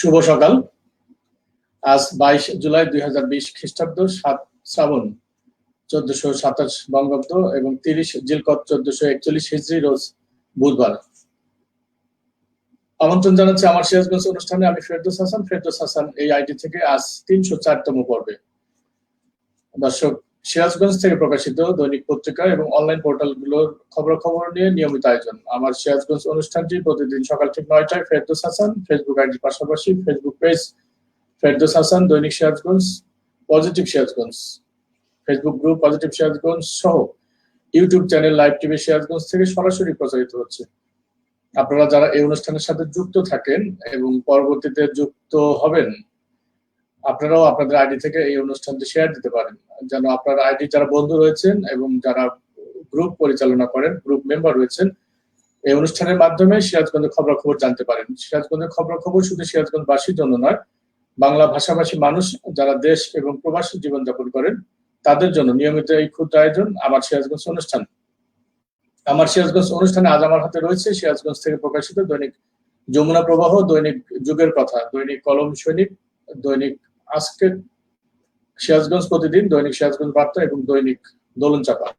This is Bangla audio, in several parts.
শুভ সকাল। আজ 22 জুলাই 2020 খ্রিস্টাব্দ 7 শ্রাবণ 1427 বঙ্গাব্দ এবং 30 জিলকদ 1441 হিজরি রোজ বুধবার। আমন্ত্রণ জানাচ্ছি আমার সিরাজগঞ্জ অনুষ্ঠানে। আমি ফেরদৌস হাসান এই আইডি থেকে আজ 304তম পর্বে। দর্শক, সিরাজগঞ্জ থেকে প্রকাশিত দৈনিক পত্রিকা এবং অনলাইন পোর্টালগুলোর খবরাখবর নিয়ে নিয়মিত আয়োজন। আমার সিরাজগঞ্জ অনুষ্ঠানটি প্রতিদিন সকাল ঠিক 9টায় ফেরদৌস হাসান ফেসবুক আইডির পাশাপাশি ফেসবুক পেজ ফেরদৌস হাসান, দৈনিক Sirajganj, positive Sirajganj, Facebook group positive Sirajganj সহ YouTube channel live TV Sirajganj থেকে সরাসরি প্রচারিত হচ্ছে। আপনারা যারা এই অনুষ্ঠানের সাথে যুক্ত থাকেন এবং পরবর্তীতে যুক্ত হবেন, আপনারাও আপনাদের আইডি থেকে এই অনুষ্ঠানটি শেয়ার দিতে পারেন, যেন আপনার আইডি যারা বন্ধু রয়েছেন এবং যারা গ্রুপ পরিচালনা করেন, গ্রুপ মেম্বার রয়েছেন, এই অনুষ্ঠানের মাধ্যমে সিরাজগঞ্জের খবরাখবর জানতে পারেন। সিরাজগঞ্জের খবরাখবর শুধু সিরাজগঞ্জবাসীর জন্য নয়, বাংলা ভাষাভাষী মানুষ যারা দেশ এবং প্রবাসী জীবনযাপন করেন তাদের জন্য নিয়মিত এই ক্ষুদ্র আয়োজন আমার সিরাজগঞ্জ অনুষ্ঠান। আমার সিরাজগঞ্জ অনুষ্ঠানে আজ আমার হাতে রয়েছে সিরাজগঞ্জ থেকে প্রকাশিত দৈনিক যমুনা প্রবাহ, দৈনিক যুগের কথা, দৈনিক কলম সৈনিক, দৈনিক আজকের সিরাজগঞ্জ প্রতিদিন, দৈনিক সিরাজগঞ্জ বার্তা এবং দৈনিক দোলন চাপা।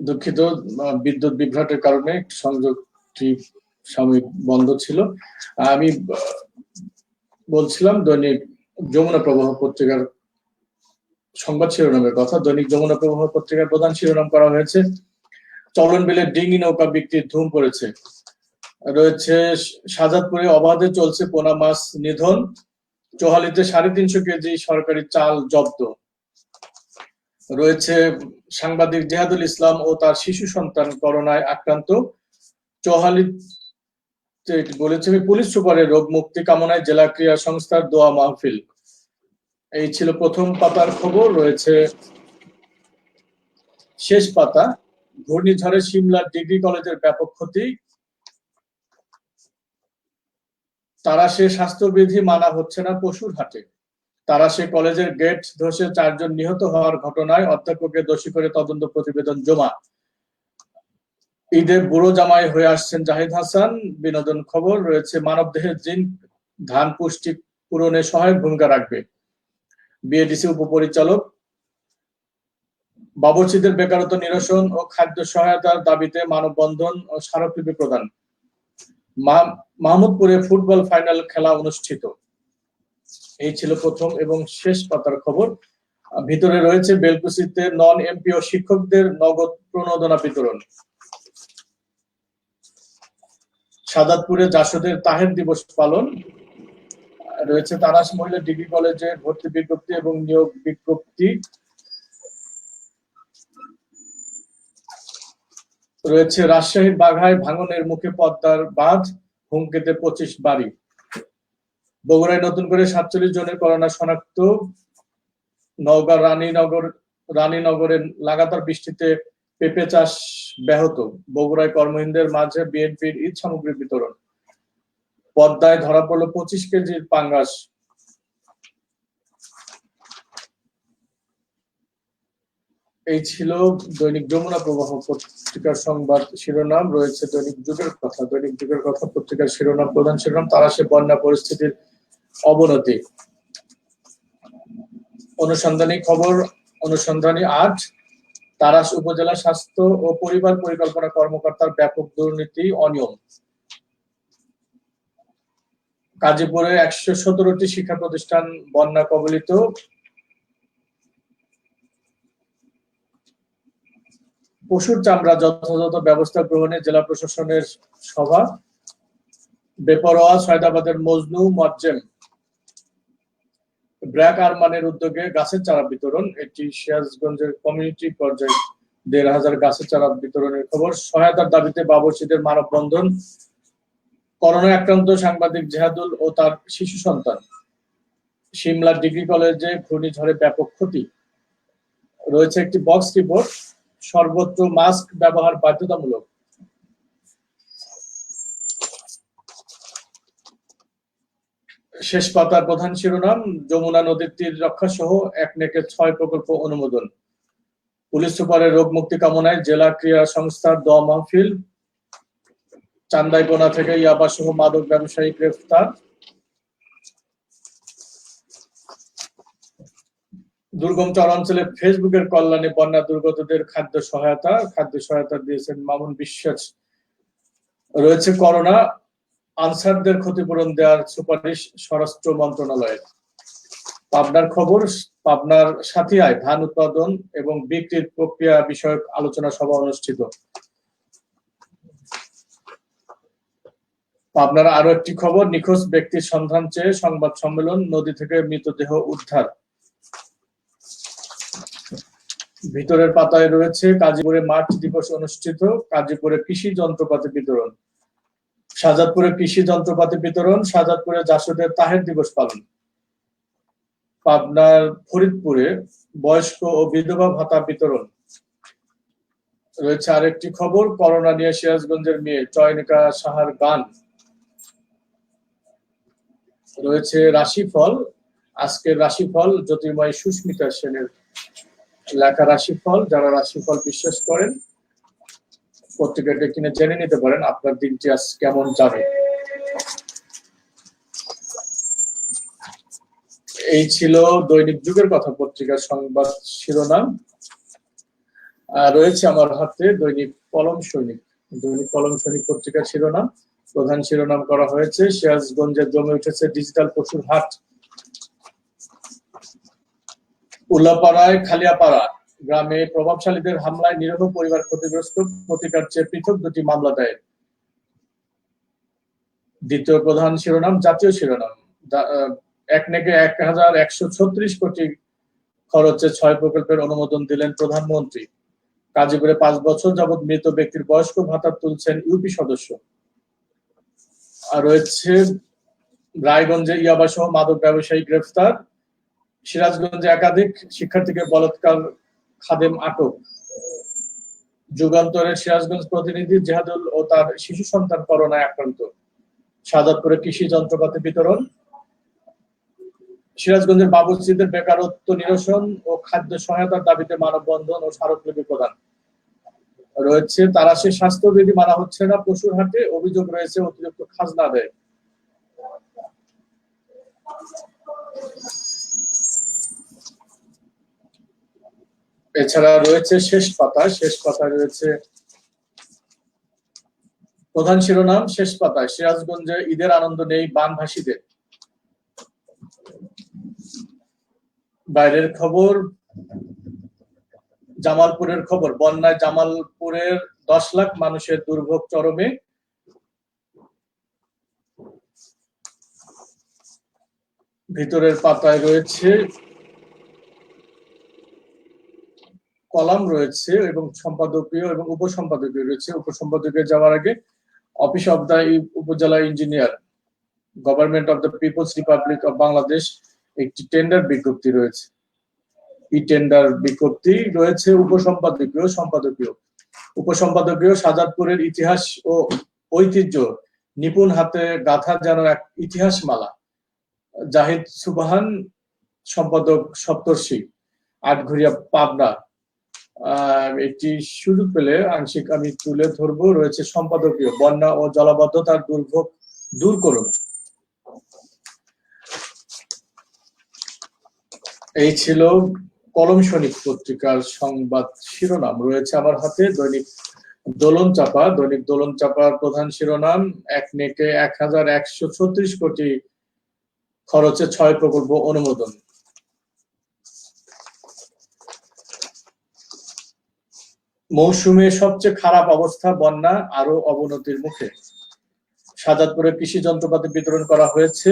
দুঃখিত, বিদ্যুৎ বিভ্রাটের কারণে সংযোগটি সাময়িক বন্ধ ছিল। আমি বলছিলাম দৈনিক যমুনা প্রবাহ পত্রিকার সংবাদ শিরোনামের কথা। দৈনিক যমুনা প্রবাহ পত্রিকার প্রধান শিরোনাম করা হয়েছে চলন বিলে ডিঙি নৌকা বিক্রির ধুম পড়েছে। রয়েছে শাহজাদপুরে অবাধে চলছে পোনা মাছ নিধন, চোহালিতে 350 কেজি সরকারি চাল জব্দ। রয়েছে সাংবাদিক জেহাদুল ইসলাম ও তার শিশু সন্তান করোনায় আক্রান্ত, চোহালিতে বলেছে পুলিশ সুপারের রোগ মুক্তি কামনায় জেলা ক্রীড়া সংস্থার দোয়া মাহফিল। এই ছিল প্রথম পাতার খবর। রয়েছে শেষ পাতা, ঘূর্ণিঝড়ে সিমলার ডিগ্রি কলেজের ব্যাপক ক্ষতি, তারাশে স্বাস্থ্যবিধি মানা হচ্ছে না পশুর হাটে, তারাশে কলেজের গেট ধসে 4 জন নিহত হওয়ার ঘটনায় অধ্যক্ষকে দোষী করে তদন্ত প্রতিবেদন জমা। ঈদে বুড়ো জামাই হয়ে আসছেন জাহিদ হাসান। বিনোদন খবর রয়েছে মানবদেহের জিন ধান পুষ্টি পূরণে সহায়ক ভূমিকা রাখবে, বিএডিসি উপপরিচালক। বাবুর্চিদের বেকারত্ব নিরসন ও খাদ্য সহায়তার দাবিতে মানববন্ধন ও স্মারকলিপি প্রদান। মাহমুদপুরে ফুটবল ফাইনাল খেলা অনুষ্ঠিত। এই ছিল প্রথম এবং শেষ পাতার খবর। ভিতরে রয়েছে বেলকুচিতে নন এমপি ও শিক্ষকদের নগদ প্রণোদনা বিতরণ। শাহজাদপুরে জাসদের তাহের দিবস পালন। রয়েছে তারাশ মহিলা ডিগ্রি কলেজে ভর্তি বিজ্ঞপ্তি এবং নিয়োগ বিজ্ঞপ্তি। রয়েছে রাজশাহীর বাঘায় ভাঙনের মুখে পদ্মার বাঁধ, হুমকিতে 25 বাড়ি। বগুড়ায় নতুন করে 47 জনের করোনা শনাক্ত। নওগাঁ রানীনগরে লাগাতার বৃষ্টিতে পেঁপে চাষ ব্যাহত। বগুড়ায় কর্মহীনদের মাঝে বিএনপির ঈদ সামগ্রী বিতরণ। পদ্মায় ধরা পড়ল 25 কেজির পাঙ্গাস। এই ছিল দৈনিক যমুনা প্রবাহ পত্রিকার সংবাদ শিরোনাম। রয়েছে দৈনিক যুগের কথা। দৈনিক যুগের কথা পত্রিকার শিরোনাম, প্রধান শিরোনাম: তারাশে বন্যা পরিস্থিতির অবনতি। অনুসন্ধানী খবর, অনুসন্ধানী ৮, তারাশ উপজেলা স্বাস্থ্য ও পরিবার পরিকল্পনা কর্মকর্তার ব্যাপক দুর্নীতি অনিয়ম। গাজীপুরে ১১৭টি শিক্ষা প্রতিষ্ঠান বন্যা কবলিত। পশুর চামড়া যথাযথ ব্যবস্থা গ্রহণে জেলা প্রশাসনের সভা। বেপরোয়া সৈয়দাবাদের মজনু মোয়াজ্জেম। ব্র্যাক আরমানের উদ্যোগে গাছের চারা বিতরণ। এটি সিরাজগঞ্জের কমিউনিটি পর্যায়ে ১,৫০০ গাছের চারা বিতরণের খবর। সহায়তার দাবিতে বাবুর্চিদের মানববন্ধন। করোনায় আক্রান্ত সাংবাদিক জেহাদুল ও তার শিশু সন্তান। সিমলা ডিগ্রি কলেজে ঘূর্ণিঝড়ে ব্যাপক ক্ষতি। রয়েছে একটি বক্স রিপোর্ট। সর্বত্র মাস্ক ব্যবহার বাধ্যতামূলক। শেষ পাতার প্রধান শিরোনাম: যমুনা নদীর তীর রক্ষা সহ একনেকে ৬ প্রকল্প অনুমোদন। পুলিশ সুপারের রোগ মুক্তি কামনায় জেলা ক্রীড়া সংস্থার দোয়া মাহফিল। চান্দাইপোনা থেকে ইয়াবা সহ মাদক ব্যবসায়ী গ্রেফতার। দুর্গম চরাঞ্চলে ফেসবুকের কল্যাণে বন্যা দুর্গতদের খাদ্য সহায়তা দিয়েছেন মামুন বিশ্বাস। রয়েছে করোনা আনসারদের ক্ষতিপূরণ দেওয়ার সুপারিশ স্বরাষ্ট্র মন্ত্রণালয়ের। পাবনার খবর: পাবনার সাথিয়ায় ধান উৎপাদন এবং বিক্রির প্রক্রিয়া বিষয়ক আলোচনা সভা অনুষ্ঠিত। পাবনার আরো একটি খবর: নিখোঁজ ব্যক্তির সন্ধান চেয়ে সংবাদ সম্মেলন, নদী থেকে মৃতদেহ উদ্ধার। ভিতরের পাতায় রয়েছে গাজীপুরে মার্চ দিবস অনুষ্ঠিত। গাজীপুরে কৃষি যন্ত্রপাতি বিতরণ। শাহজাদপুরে কৃষি যন্ত্রপাতি বিতরণ। শাহজাদপুরে জাসদের তাহের দিবস পালন। পাবনার ফরিদপুরে বয়স্ক ও বিধবা ভাতা বিতরণ। রয়েছে আরেকটি খবর: করোনা নিয়ে সিরাজগঞ্জের মেয়ে চয়নিকা সাহার গান। রয়েছে রাশিফল। আজকের রাশিফল জ্যোতির্ময় সুস্মিতা সেনের লেখা রাশিফল। যারা রাশিফল বিশ্বাস করেন পত্রিকাটা কিনে জেনে নিতে পারেন আপনার দিনটি আজ কেমন যাবে। এই ছিল দৈনিক যুগের কথা পত্রিকার সংবাদ শিরোনাম। রয়েছে আমার হাতে দৈনিক কলম সৈনিক। দৈনিক কলম সৈনিক পত্রিকার শিরোনাম, প্রধান শিরোনাম করা হয়েছে: সিরাজগঞ্জে জমে উঠেছে ডিজিটাল পশুর হাট। উল্লাপাড়ায় খালিয়াপাড়া গ্রামে প্রভাবশালীদের হামলায় নিরীহ পরিবার ক্ষতিগ্রস্ত। প্রতিকার চেয়ে পৃথক 2টি মামলা দায়ের। দ্বিতীয় প্রধান শিরোনাম জাতীয় শিরোনাম: একনেকে ১,১৩৬ কোটি খরচে ৬ প্রকল্পের অনুমোদন দিলেন প্রধানমন্ত্রী। গাজীপুরে 5 বছর যাবৎ মৃত ব্যক্তির বয়স্ক ভাতা তুলছেন ইউপি সদস্য। আর রয়েছে রায়গঞ্জে ইয়াবা সহ মাদক ব্যবসায়ী গ্রেফতার। সিরাজগঞ্জে একাধিক শিক্ষার্থীকে বলাৎকার খাদেম আটক। যুগান্তরের সিরাজগঞ্জ প্রতিনিধি জেহাদুল ও তার শিশু সন্তান করোনায় আক্রান্ত। শাহজাদপুরে কৃষি যন্ত্রপাতি বিতরণ। সিরাজগঞ্জের বাবুর্চিদের বেকারত্ব নিরসন ও খাদ্য সহায়তার দাবিতে মানববন্ধন ও স্মারকলিপি প্রদান। রয়েছে তারাশে স্বাস্থ্যবিধি মানা হচ্ছে না পশুর হাটে, অভিযোগ রয়েছে অতিরিক্ত খাজনা আদায়। এছাড়া রয়েছে শেষ পাতায় রয়েছে প্রধান শিরোনাম। শেষ পাতায় সিরাজগঞ্জে ঈদের আনন্দ নেই বানভাসীদের। বাইরের খবর: জামালপুরের খবর, বন্যায় জামালপুরের 10 লাখ মানুষের দুর্ভোগ চরমে। ভিতরের পাতায় রয়েছে কলাম রয়েছে এবং সম্পাদকীয় এবং উপসম্পাদকীয় রয়েছে। উপসম্পাদকীয় যাওয়ার আগে office of the upazila engineer, government of the people's republic of Bangladesh একটি টেন্ডার বিজ্ঞপ্তি রয়েছে। ই টেন্ডার বিজ্ঞপ্তি রয়েছে। উপসম্পাদকীয়, সম্পাদকীয়। উপসম্পাদকীয়: শাহজাদপুরের ইতিহাস ও ঐতিহ্য নিপুণ হাতে গাথা যেন এক ইতিহাসমালা। জাহিদ সুবহান, সম্পাদক সপ্তর্ষি, আটঘরিয়া, পাবনা। এটি সুযোগ পেলে আংশিক আমি তুলে ধরবো। রয়েছে সম্পাদকীয়, বন্যা ও জলাবদ্ধতার দুর্ভোগ দূর করুন। এই ছিল কলম সৈনিক পত্রিকার সংবাদ শিরোনাম। রয়েছে আমার হাতে দৈনিক দোলন চাপা। দৈনিক দোলন চাপার প্রধান শিরোনাম, এক নেকে 1136 কোটি খরচে 6 প্রকল্প অনুমোদন। মৌসুমে সবচেয়ে খারাপ অবস্থা, বন্যা আরো অবনতির মুখে। সাজাদপুরে কৃষি যন্ত্রপাতি বিতরণ করা হয়েছে।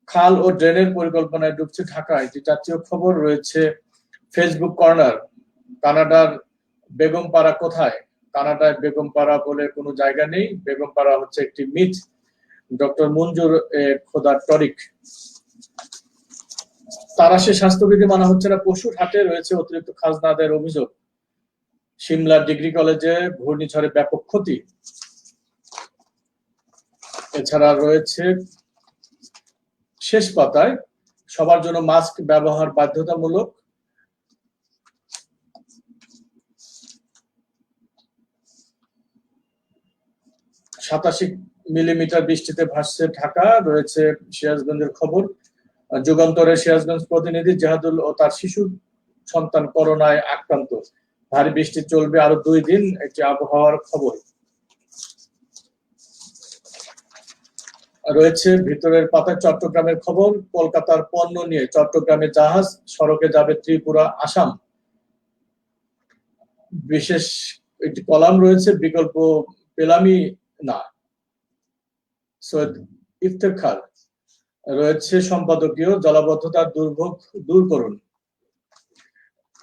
খাল ও ড্রেনের পরিকল্পনায় ডুবছে ঢাকা, এটি জাতীয় খবর। রয়েছে ফেসবুক কর্নার, কানাডার বেগমপাড়া কোথায়? কানাডায় বেগমপাড়া বলে কোনো জায়গা নেই, বেগমপাড়া হচ্ছে একটি মিথ। ডক্টর মঞ্জুর খোদার টরিক। তারাশে স্বাস্থ্যবিধি মানা হচ্ছে না পশুর হাটে। রয়েছে অতিরিক্ত খাজনা আদায়ের অভিযোগ। সিমলা ডিগ্রি কলেজে ঘূর্ণিঝড়ে ব্যাপক ক্ষতি। এছাড়া রয়েছে শেষ পাতায়, সবার জন্য মাস্ক ব্যবহার বাধ্যতামূলক। 87 মিলিমিটার বৃষ্টিতে ভাসছে ঢাকা। রয়েছে সিরাজগঞ্জের খবর। যুগান্তরের সিরাজগঞ্জ প্রতিনিধি, জেহাদুল ও তার শিশু সন্তান করোনায় আক্রান্ত। ভারী বৃষ্টি চলবে আরো 2 দিন, একটি আবহাওয়ার খবর। রয়েছে ভিতরের পাতায় চট্টগ্রামের খবর। কলকাতার পণ্য নিয়ে চট্টগ্রামে জাহাজ, সড়কে যাবে ত্রিপুরা, আসাম। বিশেষ একটি কলাম রয়েছে, বিকল্প পেলামই না, সৈয়দ ইফতেখার। রয়েছে সম্পাদকীয়, জলাবদ্ধতার দুর্ভোগ দূর করুন।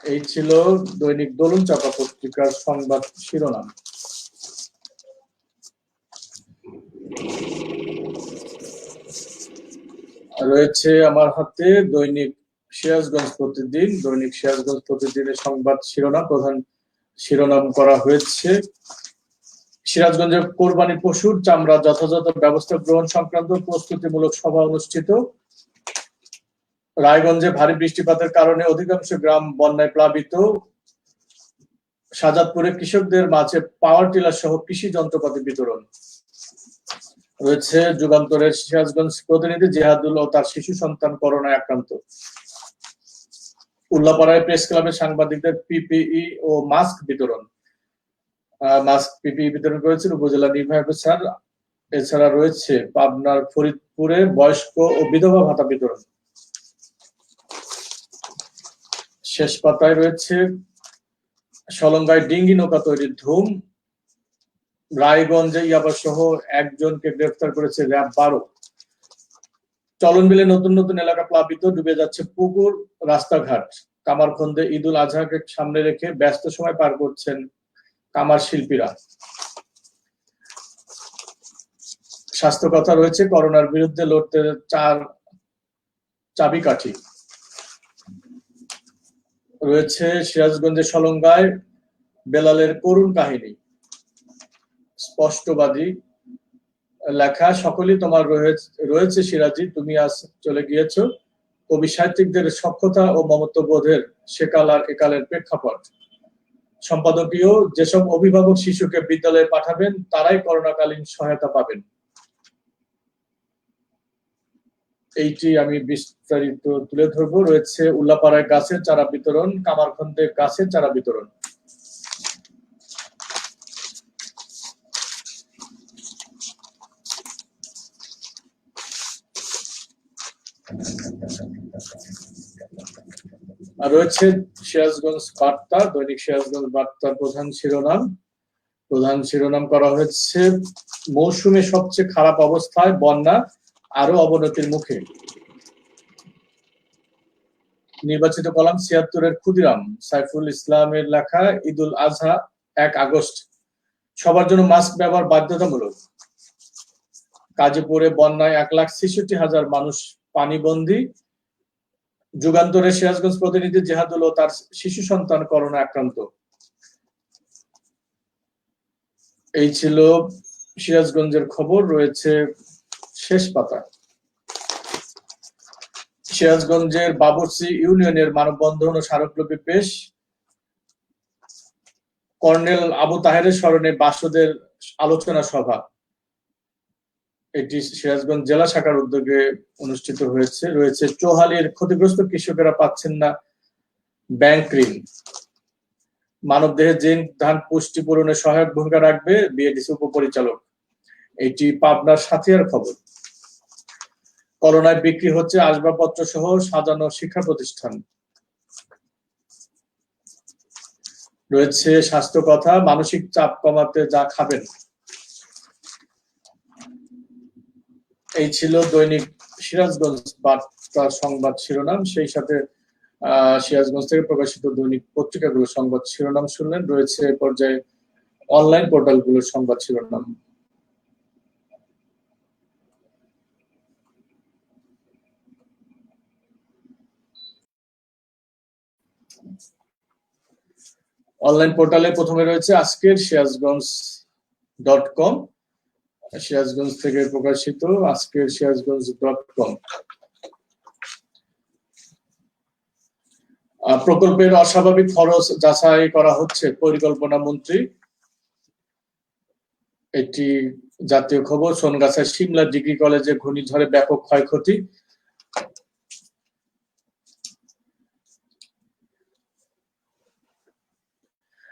এই ছিল দৈনিক দোলন চাপা পত্রিকার সংবাদ শিরোনাম। রয়েছে আমার হাতে দৈনিক সিরাজগঞ্জ প্রতিদিন। দৈনিক সিরাজগঞ্জ প্রতিদিনের সংবাদ শিরোনাম, প্রধান শিরোনাম করা হয়েছে, সিরাজগঞ্জের কোরবানি পশুর চামড়া যথাযথ ব্যবস্থা গ্রহণ সংক্রান্ত প্রস্তুতিমূলক সভা অনুষ্ঠিত। রায়গঞ্জে ভারী বৃষ্টিপাতের কারণে অধিকাংশ গ্রাম বন্যায় প্লাবিত। সাজাদপুরে কৃষকদের মাঝে পাওয়ার টিলার সহ কৃষি যন্ত্রপাতি বিতরণ। রয়েছে যুগান্তরের সিরাজগঞ্জ প্রতিনিধি, জেহাদুল ও তার শিশু সন্তান করোনায় আক্রান্ত। উল্লাপাড়ায় প্রেস ক্লাবের সাংবাদিকদের পিপিই ও মাস্ক বিতরণ। পিপিই বিতরণ করেছেন উপজেলা নির্বাহী অফিসার। এছাড়া রয়েছে পাবনার ফরিদপুরে বয়স্ক ও বিধবা ভাতা বিতরণ। শেষ পাতায় রয়েছে সলঙ্গায় ডিঙ্গি নৌকা তৈরির ধুম। রায়গঞ্জে ইয়াবা সহ একজনকে গ্রেফতার করেছে র্যাব 12। চলনবিলে নতুন নতুন এলাকা প্লাবিত, ডুবে যাচ্ছে পুকুর, রাস্তাঘাট। কামারখন্দে ঈদুল আজহাকে সামনে রেখে ব্যস্ত সময় পার করছেন কামার শিল্পীরা। স্বাস্থ্য কথা রয়েছে, করোনার বিরুদ্ধে লড়তে 4 চাবিকাঠি। রয়েছে সিরাজগঞ্জের সলঙ্গায় বেলালের করুণ কাহিনী। স্পষ্টবাদী লেখা, সকলেই তোমার রয়েছে সিরাজি, তুমি আজ চলে গিয়েছ। কবি সাহিত্যিকদের সক্ষতা ও মমত্ববোধের সেকাল আর একালের প্রেক্ষাপট। সম্পাদকীয়, যেসব অভিভাবক শিশুকে বিদ্যালয়ে পাঠাবেন তারাই করোনাকালীন সহায়তা পাবেন। এইটি আমি বিস্তারিত তুলে ধরবো। রয়েছে উল্লাপাড়ায় গাছের চারা বিতরণ, কামারখন্দে গাছের চারা বিতরণ। আর রয়েছে সিরাজগঞ্জ বার্তা। দৈনিক সিরাজগঞ্জ বার্তার প্রধান শিরোনাম করা হয়েছে, মৌসুমে সবচেয়ে খারাপ অবস্থায়, বন্যা আরো অবনতির মুখে। নির্বাচিত কলাম 76-এর ক্ষুদিরাম সাইফুল ইসলামের লেখা, ঈদুল আজহা 1 আগস্ট, সবার জন্য মাস্ক ব্যবহার বাধ্যতামূলক। গাজীপুরে বন্যায় 1,66,000 মানুষ পানিবন্দী। যুগান্তরের সিরাজগঞ্জ প্রতিনিধি, জেহাদুল ও তার শিশু সন্তান করোনা আক্রান্ত। এই ছিল সিরাজগঞ্জের খবর। রয়েছে শেষ পাতা, সিরাজগঞ্জের বাবরচি ইউনিয়নের মানববন্ধন ও স্মারকলিপি পেশ। কর্নেল আবু তাহেরের স্মরণে বাসদের আলোচনা সভা, এটি সিরাজগঞ্জ জেলা শাখার উদ্যোগে অনুষ্ঠিত হয়েছে। রয়েছে চৌহালির ক্ষতিগ্রস্ত কৃষকেরা পাচ্ছেন না ব্যাংক ঋণ, মানবদেহে জিঙ্ক ধান পুষ্টি পূরণে সহায়ক ভূমিকা রাখবে বিএডিসি উপপরিচালক, এটি পাবনার সাথিয়ার খবর। করোনায় বিক্রি হচ্ছে আসবাবপত্র সহ সাজানো শিক্ষা প্রতিষ্ঠান। রয়েছে স্বাস্থ্য কথা, মানসিক চাপ কমাতে যা খাবেন। এই ছিল দৈনিক সিরাজগঞ্জ বার্তা সংবাদ শিরোনাম। সেই সাথে সিরাজগঞ্জ থেকে প্রকাশিত দৈনিক পত্রিকাগুলোর সংবাদ শিরোনাম শুনলেন। রয়েছে এ পর্যায়ে অনলাইন পোর্টালগুলোর সংবাদ শিরোনাম। অনলাইন পোর্টালে প্রথমে রয়েছে আজকের সিরাজগঞ্জ.com, সিরাজগঞ্জ থেকে প্রকাশিত আজকের সিরাজগঞ্জ.com। প্রকল্পের অস্বাভাবিক খরচ যাচাই করা হচ্ছে পরিকল্পনা মন্ত্রী, এটি জাতীয় খবর। সোনগাছায় সিমলা ডিগ্রি কলেজে ঘূর্ণিঝড়ে ব্যাপক ক্ষয়ক্ষতি।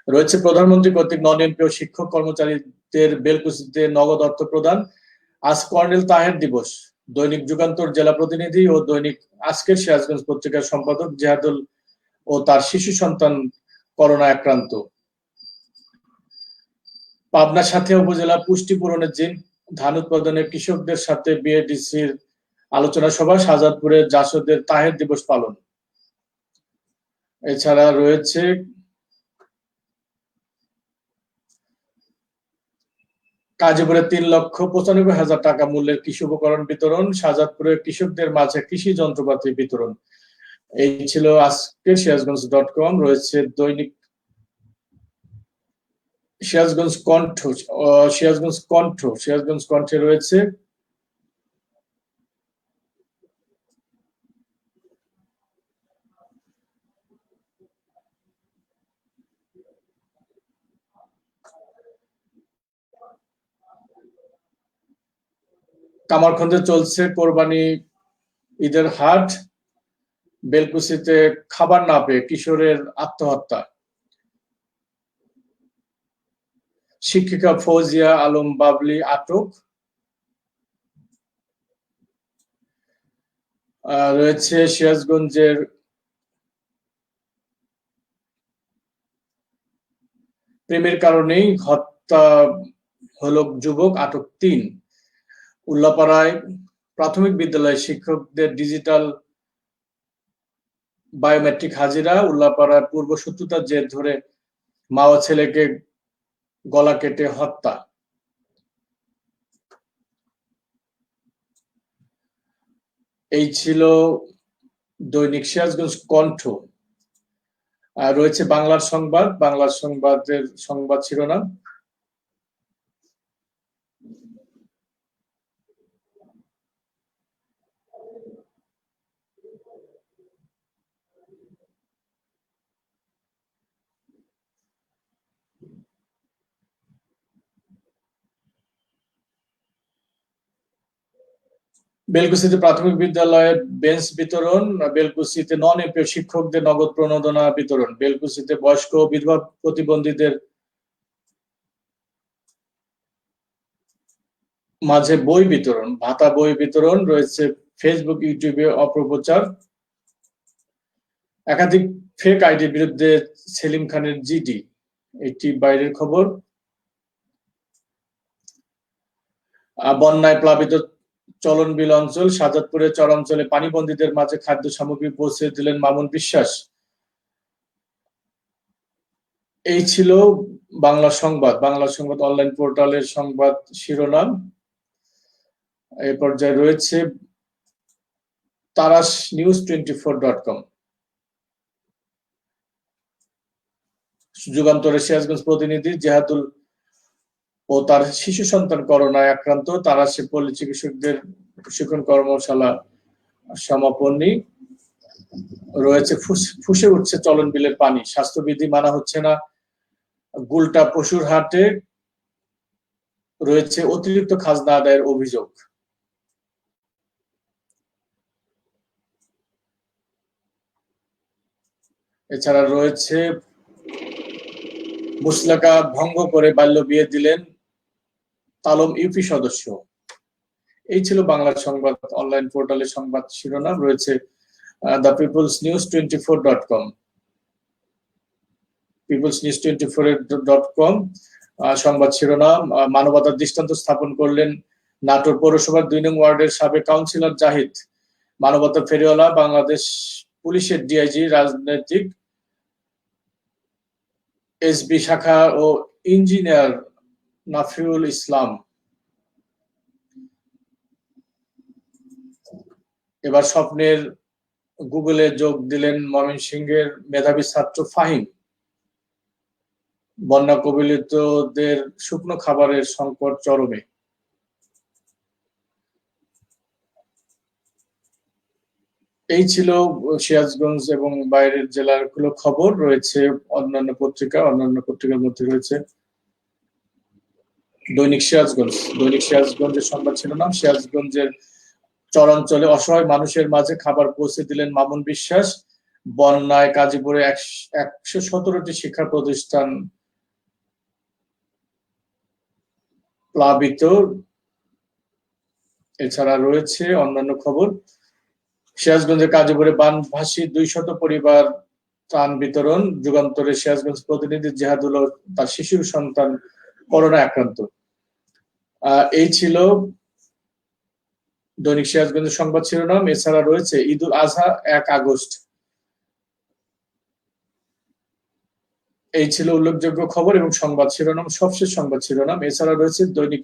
রয়েছে প্রধানমন্ত্রী কর্তৃক নন এমপি ও শিক্ষক কর্মচারীদের বেলকুচিতে নগদ অর্থ প্রদান। আজ কর্নেল তাহের দিবস। দৈনিক যুগান্তর জেলা প্রতিনিধি ও দৈনিক আজকের সিরাজগঞ্জ পত্রিকার সম্পাদক জিহাদুল ও তার শিশু সন্তান করোনা আক্রান্ত। পাবনা সাথিয়া উপজেলা পুষ্টি পূরণে জিঙ্ক ধান উৎপাদনের কৃষকদের সাথে বিএডিসির আলোচনা সভা। শাহজাদপুরে জাসদের তাহের দিবস পালন। এছাড়া রয়েছে কাজীপুরে 3,95,000 টাকা মূল্যের কৃষি উপকরণ বিতরণ। শাহজাদপুরে কৃষকদের মাঝে কৃষি যন্ত্রপাতি বিতরণ। এই ছিল আজকের সিরাজগঞ্জ.com। রয়েছে দৈনিক সিরাজগঞ্জ কণ্ঠ, সিরাজগঞ্জ কণ্ঠে রয়েছে কামারখন্দে চলছে কোরবানি ঈদের হাট। বেলকুচিতে খাবার না পেয়ে কিশোরের আত্মহত্যা। শিক্ষিকা ফৌজিয়া আলম বাবলি আটক। রয়েছে সিরাজগঞ্জের প্রেমের কারণেই হত্যা হলো যুবক, আটক 3। উল্লাপাড়ায় প্রাথমিক বিদ্যালয়ের শিক্ষকদের ডিজিটাল বায়োমেট্রিক হাজিরা। উল্লাপাড়ায় পূর্ব শত্রুতার জের ধরে মা ও ছেলেকে গলা কেটে হত্যা। এই ছিল দৈনিক সিরাজগঞ্জ কণ্ঠ। রয়েছে বাংলার সংবাদ, বাংলার সংবাদের সংবাদ শিরোনাম। বেলকুচিতে প্রাথমিক বিদ্যালয়ে বেঞ্চ বিতরণ। বেলকুচিতে নন এমপি শিক্ষকদের নগদ প্রণোদনা বিতরণ। বেলকুচিতে বয়স্ক বিধবা প্রতিবন্ধীদের মাঝে বই বিতরণ, ভাতা বই বিতরণ। রয়েছে ফেসবুক ইউটিউবে অপপ্রচার। একাধিক ফেক আইডির বিরুদ্ধে সেলিম খানের জিডি, এটি বাইরের খবর। বন্যায় প্লাবিত চলনবিল অঞ্চল। শাহজাদপুরে চরাঞ্চলে পানিবন্দীদের মাঝে খাদ্য সামগ্রী পৌঁছে দিলেন মামুন বিশ্বাস। এই ছিল বাংলা সংবাদ, বাংলা সংবাদ অনলাইন পোর্টালের সংবাদ শিরোনাম। এই পর্যায়ে রয়েছে তারাশ নিউজ24.com। যুগান্তরের সিরাজগঞ্জ প্রতিনিধি জিহাদুল ও তার শিশু সন্তান করোনায় আক্রান্ত। তারাশে পল্লী চিকিৎসকদের প্রশিক্ষণ কর্মশালা সমাপনী। রয়েছে ফুসে উঠছে চলন বিলের পানি, স্বাস্থ্যবিধি মানা হচ্ছে না, গুলটা পশুর হাটে রয়েছে অতিরিক্ত খাজনা আদায়ের অভিযোগ। এছাড়া রয়েছে মুসলাকা ভঙ্গ করে বাল্য বিয়ে দিলেন তালম ইউপি সদস্য। এই ছিল বাংলা সংবাদ অনলাইন পোর্টালের সংবাদ শিরোনাম। রয়েছে the people's news 24.com, people's news 24.com সংবাদ শিরোনাম, মানবতার দৃষ্টান্ত স্থাপন করলেন নাটোর পৌরসভার 2 নং ওয়ার্ডের সাবেক কাউন্সিলর জাহিদ। মানবতার ফেরিওয়ালা বাংলাদেশ পুলিশের ডিআইজি রাজনৈতিক এসবি শাখা ও ইঞ্জিনিয়ার নাফিউল ইসলাম। এবার স্বপ্নের গুগলে যোগ দিলেন ময়মনসিংহের মেধাবী ছাত্র ফাহিম। বন্যা কবলিতদের শুকনো খাবারের সংকট চরমে। এই ছিল সিরাজগঞ্জ এবং বাইরের জেলাগুলো খবর। রয়েছে অন্যান্য পত্রিকার মধ্যে রয়েছে দৈনিক সিরাজগঞ্জ। দৈনিক সিরাজগঞ্জের সংবাদ শিরোনাম, সিরাজগঞ্জের চরাঞ্চলে অসহায় মানুষের মাঝে খাবার পৌঁছে দিলেন মামুন বিশ্বাস। বন্যায় গাজীপুরে 117টি শিক্ষা প্রতিষ্ঠান প্লাবিত। এছাড়া রয়েছে অন্যান্য খবর। সিরাজগঞ্জের গাজীপুরে বানভাসী 200 পরিবার ত্রাণ বিতরণ। যুগান্তরের সিরাজগঞ্জ প্রতিনিধি জেহাদুল তার শিশুর সন্তান করোনা আক্রান্ত। এই ছিল দৈনিক সিরাজগঞ্জের সংবাদ শিরোনাম। এছাড়া রয়েছে ঈদুল আজহা 1 আগস্ট। এই ছিল উল্লেখযোগ্য খবর এবং সংবাদ শিরোনাম, সবশেষ সংবাদ শিরোনাম। এছাড়া রয়েছে দৈনিক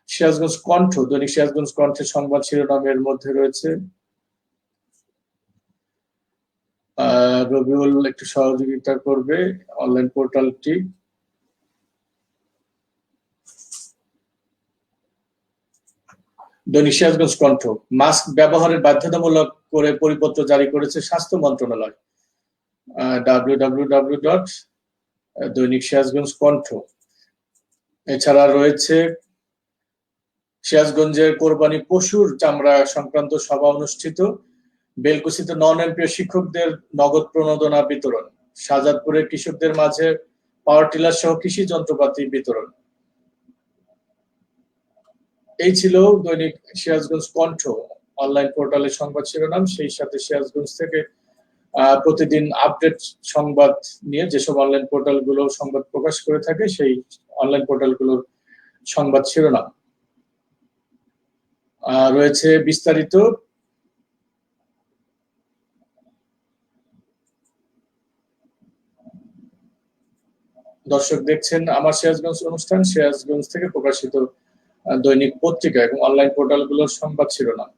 সিরাজগঞ্জ কণ্ঠ। দৈনিক সিরাজগঞ্জ কণ্ঠের সংবাদ শিরোনামের মধ্যে রয়েছে রবিউল একটু সহযোগিতা করবে অনলাইন পোর্টালটি। দৈনিক সিরাজগঞ্জ কণ্ঠ, মাস্ক ব্যবহারের বাধ্যতামূলক করে পরিপত্র জারি করেছে স্বাস্থ্য মন্ত্রণালয়। www.দৈনিক সিরাজগঞ্জ কণ্ঠ। এছাড়া রয়েছে সিরাজগঞ্জের কোরবানি পশুর চামড়া সংক্রান্ত সভা অনুষ্ঠিত। বেলকুচিতে নন এমপিও শিক্ষকদের নগদ প্রণোদনা বিতরণ। শাহজাদপুরের কৃষকদের মাঝে পাওয়ার টিলার সহ কৃষি যন্ত্রপাতি বিতরণ। এই ছিল দৈনিক সিরাজগঞ্জ কণ্ঠ অনলাইন পোর্টালের সংবাদ শিরোনাম। সেই সাথে সিরাজগঞ্জ থেকে প্রতিদিন আপডেট সংবাদ নিয়ে যেসব অনলাইন পোর্টালগুলো সংবাদ প্রকাশ করে থাকে সেই অনলাইন পোর্টালগুলোর সংবাদ শিরোনাম রয়েছে বিস্তারিত। দর্শক দেখছেন আমার সিরাজগঞ্জ অনুষ্ঠান, সিরাজগঞ্জ থেকে প্রকাশিত দৈনিক পত্রিকা এবং অনলাইন পোর্টালগুলোর সংবাদ শিরোনাম।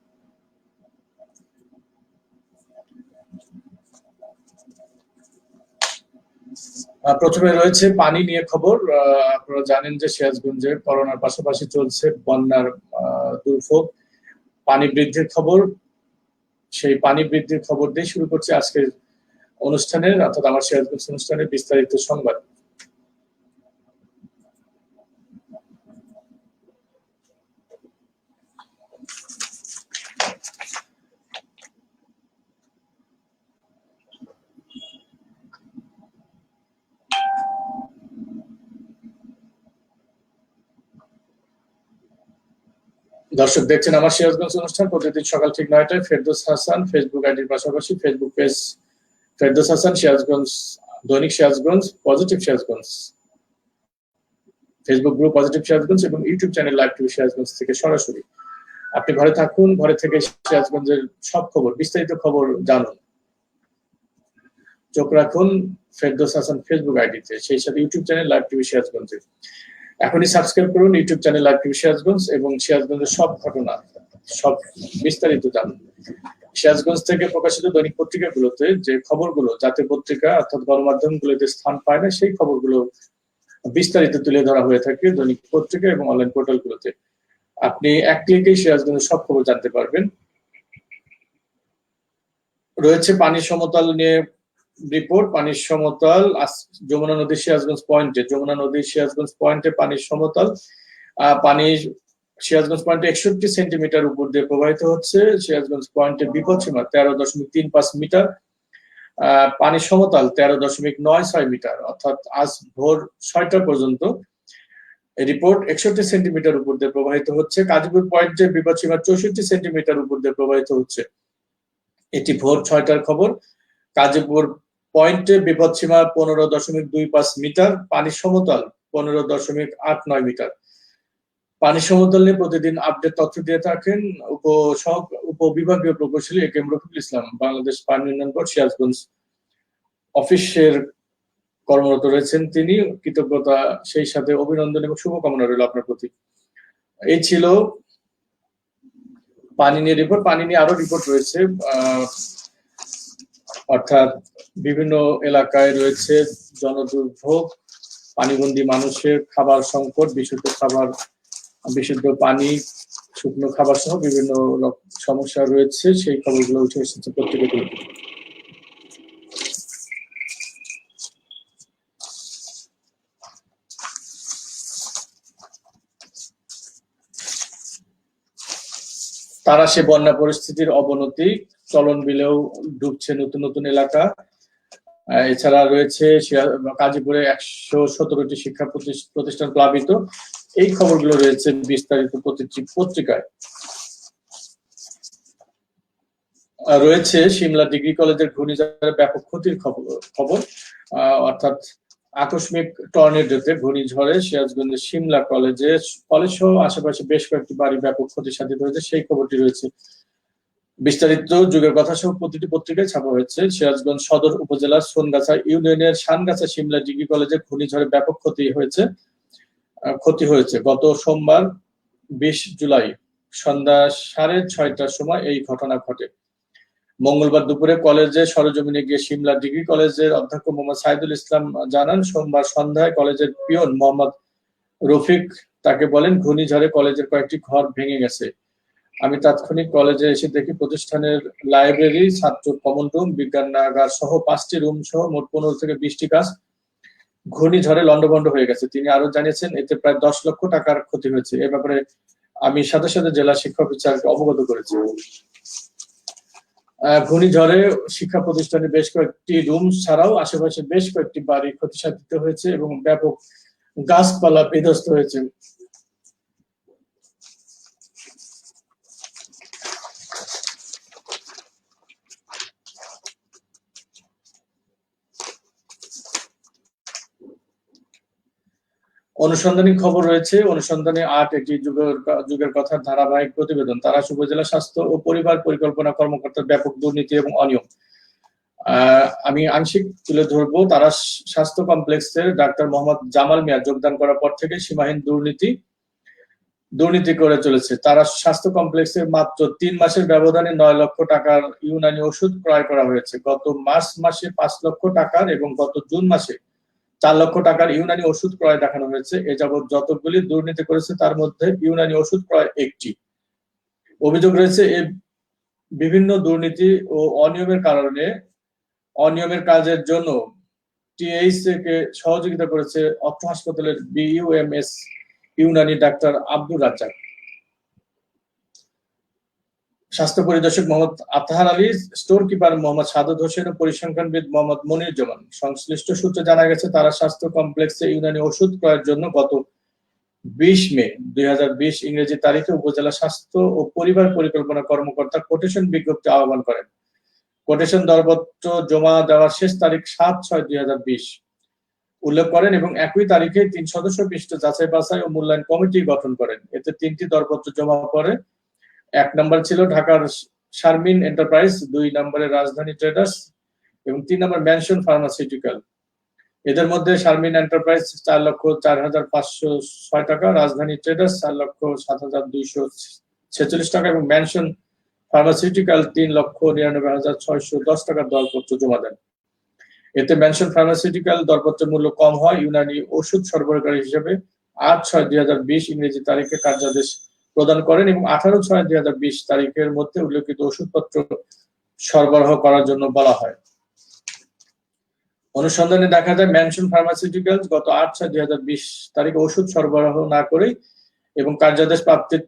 প্রথমে রয়েছে পানি নিয়ে খবর। আপনারা জানেন যে সিরাজগঞ্জে করোনার পাশাপাশি চলছে বন্যার দুর্ভোগ। পানি বৃদ্ধির খবর, সেই পানি বৃদ্ধির খবর দিয়ে শুরু করছে আজকের অনুষ্ঠানের অর্থাৎ আমার সিরাজগঞ্জ অনুষ্ঠানের বিস্তারিত সংবাদ। দর্শক দেখছেন আমার সিরাজগঞ্জ অনুষ্ঠান প্রতিদিন সকাল ঠিক 9টায়। ফেরদৌস হাসান ফেসবুক আইডির পাশাপাশি ফেসবুক পেজ ফেরদৌস হাসান সিরাজগঞ্জ, দৈনিক Sirajganj, positive Sirajganj, Facebook group positive Sirajganj এবং YouTube channel live TV Sirajganj থেকে সরাসরি। আপনি ঘরে থাকুন, ঘরে থেকে সিরাজগঞ্জের সব খবর, বিস্তারিত খবর জানুন। চোখ রাখুন ফেরদৌস হাসান ফেসবুক আইডিতে, সেই সাথে ইউটিউব চ্যানেল লাইভ টিভি সিরাজগঞ্জে। এখনই সাবস্ক্রাইব করুন YouTube channel live TV Sirajganj এবং সিরাজগঞ্জের সব ঘটনা, সব বিস্তারিত জানুন। সিরাজগঞ্জ থেকে প্রকাশিত দৈনিক পত্রিকাগুলোতে যে খবরগুলো জাতীয় পত্রিকা অর্থাৎ গণমাধ্যমগুলোতে স্থান পায় না, সেই খবরগুলো বিস্তারিত তুলে ধরা হয়ে থাকে দৈনিক পত্রিকা এবং অনলাইন পোর্টালগুলোতে। আপনি এক ক্লিকেই সিরাজগঞ্জের সব খবর জানতে পারবেন। রয়েছে পানি সমতল নিয়ে রিপোর্ট পানির সমতল যমুনা নদী সিরাজগঞ্জ পয়েন্টে পানির সমতল পানি সিরাজগঞ্জ পয়েন্টে 61 সেন্টিমিটার উপর দিয়ে প্রবাহিত হচ্ছে। সিরাজগঞ্জ পয়েন্টের বিপদসীমা 13.35 মিটার, পানি সমতল 13.96 মিটার, অর্থাৎ আজ ভোর 6টা পর্যন্ত রিপোর্ট 61 সেন্টিমিটার উপর দিয়ে প্রবাহিত হচ্ছে। কাজীপুর পয়েন্টের বিপদসীমা 64 সেন্টিমিটার উপর দিয়ে প্রবাহিত হচ্ছে। এটি ভোর 6টার খবর। কাজীপুর পয়েন্টে বিপদসীমা 15.25 মিটার, পানি সমতল 15.89 মিটার। পানি সমতল নিয়ে প্রতিদিন আপডেট তথ্য দিয়ে থাকেন উপবিভাগীয় প্রকৌশলী এ কে এম রফিকুল ইসলাম, বাংলাদেশ পানি উন্নয়ন বোর্ড সিরাজগঞ্জ অফিসের কর্মরত রয়েছেন তিনি। কৃতজ্ঞতা সেই সাথে অভিনন্দন এবং শুভকামনা রইল আপনার প্রতি। এই ছিল পানি নিয়ে রিপোর্ট। পানি নিয়ে আরো রিপোর্ট রয়েছে, অর্থাৎ বিভিন্ন এলাকায় রয়েছে জনদুর্ভোগ, পানিবন্দী মানুষের খাবার সংকট, বিশুদ্ধ পানি, শুকনো খাবার সহ বিভিন্ন সমস্যা রয়েছে। সেই খবরগুলো উঠে এসেছে পত্রিকাগুলো। তারাশে বন্যা পরিস্থিতির অবনতি, চলন বিলেও ডুবছে নতুন নতুন এলাকা। এছাড়া রয়েছে গাজীপুরে 117টি শিক্ষা প্রতিষ্ঠান প্লাবিত। এই খবরগুলো রয়েছে বিস্তারিত প্রতিটি পত্রিকায়। রয়েছে সিমলা ডিগ্রি কলেজের ঘূর্ণিঝড়ে ব্যাপক ক্ষতির খবর, অর্থাৎ আকস্মিক টর্নেডোতে ঘূর্ণিঝড়ে সিরাজগঞ্জের সিমলা কলেজ সহ আশেপাশে বেশ কয়েকটি বাড়ি ব্যাপক ক্ষতি সাধিত হয়েছে, সেই খবরটি রয়েছে। বিস্তারিত যুগের কথা সহ প্রতিটি পত্রিকায় ছাপা হয়েছে। সিরাজগঞ্জ সদর উপজেলার সোনগাছা ইউনিয়নের শানগাছা সিমলা ডিগ্রি কলেজে ঘূর্ণিঝড়ে ব্যাপক ক্ষতি হয়েছে। গত সোমবার 20 জুলাই সন্ধ্যা 6:30টার সময় এই ঘটনা ঘটে। মঙ্গলবার দুপুরে কলেজে সরেজমিনে গিয়ে সিমলা ডিগ্রি কলেজের অধ্যক্ষ মোহাম্মদ সাইদুল ইসলাম জানান, সোমবার সন্ধ্যায় কলেজের পিয়ন মোহাম্মদ রফিক তাকে বলেন, ঘূর্ণিঝড়ে কলেজের কয়েকটি ঘর ভেঙে গেছে। আমি তাৎক্ষণিক কলেজে এসে দেখি প্রতিষ্ঠানের লাইব্রেরি, ছাত্র কমন রুম, বিজ্ঞানাগার সহ 5টি রুম সহ মোট 15 থেকে 20টি কাজ ঘূর্ণিঝড়ে লন্ডভন্ড হয়ে গেছে। তিনি আরো জানিয়েছেন, এতে প্রায় 10 লক্ষ টাকার ক্ষতি হয়েছে। এ ব্যাপারে আমি সাথে সাথে জেলা শিক্ষা অফিসারকে অবগত করেছি। ঘূর্ণিঝড়ে শিক্ষা প্রতিষ্ঠানে বেশ কয়েকটি রুম ছাড়াও আশেপাশে বেশ কয়েকটি বাড়ি ক্ষতিসাধিত হয়েছে এবং ব্যাপক গাছপালা বিধ্বস্ত হয়েছে। অনুসন্ধানী খবর রয়েছে। অনুসন্ধানে 8 একটি যুগের কথার ধারাবাহিক প্রতিবেদন। তারাশ উপজেলা স্বাস্থ্য ও পরিবার পরিকল্পনা কর্মকর্তার ব্যাপক দুর্নীতি এবং অনিয়ম আমি আংশিক তুলে ধরবো। তারাশ স্বাস্থ্য কমপ্লেক্সের ডাক্তার মোহাম্মদ জামাল মিয়া যোগদান করার পর থেকে সীমাহীন দুর্নীতি করে চলেছে। তারাশ স্বাস্থ্য কমপ্লেক্সের মাত্র 3 মাসের ব্যবধানে 9 লক্ষ টাকার ইউনানি ওষুধ ক্রয় করা হয়েছে। গত মার্চ মাসে 5 লক্ষ টাকার এবং গত জুন মাসে 4 লক্ষ টাকার ইউনানি ওষুধ ক্রয় দেখানো হয়েছে। এ যাবৎ যতগুলি দুর্নীতি করেছে তার মধ্যে ইউনানি ওষুধ ক্রয় একটি। অভিযোগ রয়েছে এই বিভিন্ন দুর্নীতি ও অনিয়মের কাজের জন্য টিএইচসি কে সহযোগিতা করেছে অত্র হাসপাতালের বিইউএমএস ইউনানি ডাক্তার আব্দুর রাজ্জাক। স্বাস্থ্য পরিদর্শক মোহাম্মদ আতহার আলী, স্টোর কিপার মোহাম্মদ সাদত হোসেন ও পরিসংখ্যানবিদ মোহাম্মদ মনিরুজ্জামান। সংশ্লিষ্ট সূত্রে জানা গেছে, তারা স্বাস্থ্য কমপ্লেক্সে ইউনানি ওষুধ ক্রয়ের জন্য গত 20 মে 2020 ইংরেজি তারিখে উপজেলা স্বাস্থ্য ও পরিবার পরিকল্পনা কর্মকর্তা কোটেশন বিজ্ঞপ্তি আহ্বান করেন। কোটেশন দরপত্র জমা দেওয়ার শেষ তারিখ 7/6/2020 উল্লেখ করেন এবং একই তারিখে 3 সদস্য বিশিষ্ট যাচাই বাছাই ও মূল্যায়ন কমিটি গঠন করেন। এতে 3টি দরপত্র জমা পড়ে। 1 নম্বর ছিল ঢাকার শারমিন এন্টারপ্রাইজ, 2 নম্বরে রাজধানী ট্রেডার্স এবং 3 নম্বর ম্যানশন ফার্মাসিউটিক্যাল। এদের মধ্যে শারমিন এন্টারপ্রাইজ 4,04,506 টাকা, রাজধানী ট্রেডার্স 4,07,246 টাকা এবং ম্যানশন ফার্মাসিউটিক্যাল 3,99,610 টাকার দরপত্র জমা দেন। এতে ম্যানশন ফার্মাসিউটিক্যাল দরপত্রের মূল্য কম হয়। ইউনানি ওষুধ সরবরাহকারী হিসেবে 8/6/2020 ইংরেজি তারিখে কার্যাদেশ প্রদান করেন এবং 18/6/2020 তারিখের মধ্যে উল্লেখিত ওষুধপত্র সরবরাহ করার জন্য বলা হয়। অনুসন্ধানে দেখা যায় ম্যানশন ফার্মাসিউটিক্যালস গত ৮/৬/২০২০ তারিখে ওষুধ সরবরাহ না করেই এবং কার্যাদেশ প্রাপ্তির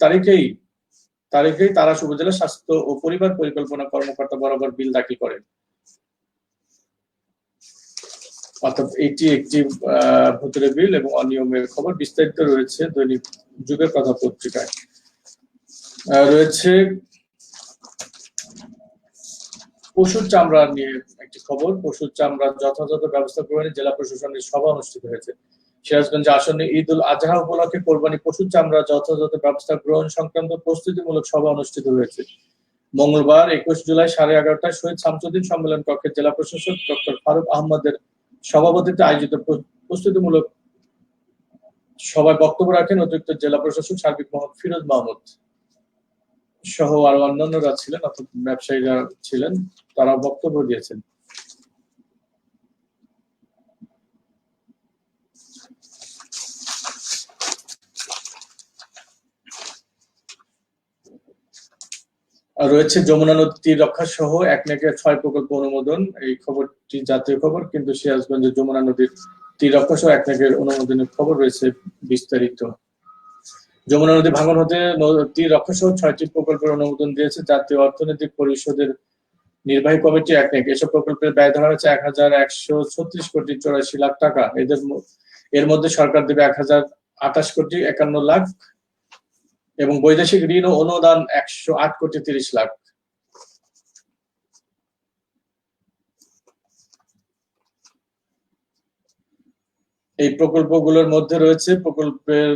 তারিখেই তারাস উপজেলা স্বাস্থ্য ও পরিবার পরিকল্পনা কর্মকর্তা বরাবর বিল দাখিল করেন। অর্থাৎ এটি একটি ভুতুরে বিল এবং অনিয়মের খবর। বিস্তারিত রয়েছে দৈনিক যুগের কথা পত্রিকায়। রয়েছে পশুর চামড়া নিয়ে একটি খবর। পশুর চামড়া যথাযথ ব্যবস্থা গ্রহণে জেলা প্রশাসনের সভা অনুষ্ঠিত হয়েছে। সিরাজগঞ্জে আসন্ন ঈদ উল আজহা উপলক্ষে কোরবানি পশুর চামড়া যথাযথ ব্যবস্থা গ্রহণ সংক্রান্ত প্রস্তুতিমূলক সভা অনুষ্ঠিত হয়েছে। মঙ্গলবার ২১ জুলাই 11:30টায় শহীদ শামসুদ্দিন সম্মেলন কক্ষে জেলা প্রশাসক ডক্টর ফারুক আহমদের সভাপতিত্বে আয়োজিত প্রস্তুতিমূলক সভায় বক্তব্য রাখেন অতিরিক্ত জেলা প্রশাসক সার্বিক মোহাম্মদ ফিরোজ মাহমুদ সহ আরো অন্যান্যরা ছিলেন, অর্থাৎ ব্যবসায়ীরা ছিলেন, তারা বক্তব্য দিয়েছেন। রয়েছে যমুনা নদী তীর রক্ষা সহ একনেকে 6 প্রকল্প অনুমোদন। এই খবরটি জাতীয় খবর, কিন্তু সিরাজগঞ্জের যমুনা নদীর তীর রক্ষা সহ একনেকের অনুমোদনের খবর রয়েছে বিস্তারিত। যমুনা নদী ভাঙন হতে তীর রক্ষা সহ 6টি প্রকল্পের অনুমোদন দিয়েছে জাতীয় অর্থনৈতিক পরিষদের নির্বাহী কমিটি একনেক। এসব প্রকল্পের ব্যয় ধরা হয়েছে ১,১৩৬,৮৪ টাকা। এর মধ্যে সরকার দেবে ১,০২৮,৫১,০০,০০০ এবং বৈদেশিক ঋণ ও অনুদান ১০৮,৩০,০০,০০০। এই প্রকল্পগুলোর মধ্যে রয়েছে প্রকল্পের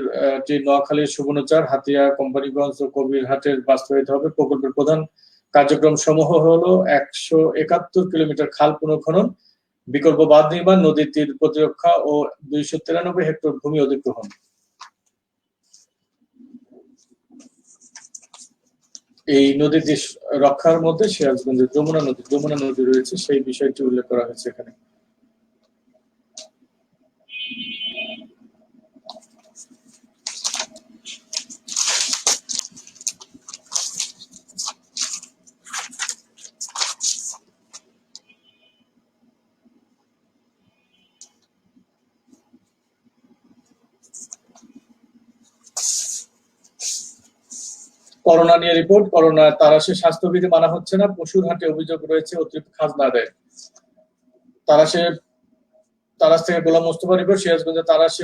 নোয়াখালীর সুবর্ণচর, হাতিয়া, কোম্পানিগঞ্জ ও কবিরহাটের বাস্তবায়িত হবে। প্রকল্পের প্রধান কার্যক্রম সমূহ হলো ১৭১ কিলোমিটার খাল পুনঃখনন, বিকল্প বাঁধ নির্মাণ, নদীর তীর প্রতিরক্ষা ও ২৯৩ হেক্টর ভূমি অধিগ্রহণ। এই নদী রক্ষার মধ্যে সিরাজগঞ্জের যমুনা নদী রয়েছে, সেই বিষয়টি উল্লেখ করা হয়েছে এখানে। করোনা নিয়ে রিপোর্ট। করোনা তারাশে স্বাস্থ্যবিধি মানা হচ্ছে না, পশুর হাটে অভিযোগ রয়েছে অতিরিক্ত খাজনা আদায়। তারাশ থেকে গোলাম মোস্তফা রিপোর্ট। সিরাজগঞ্জে তারাশে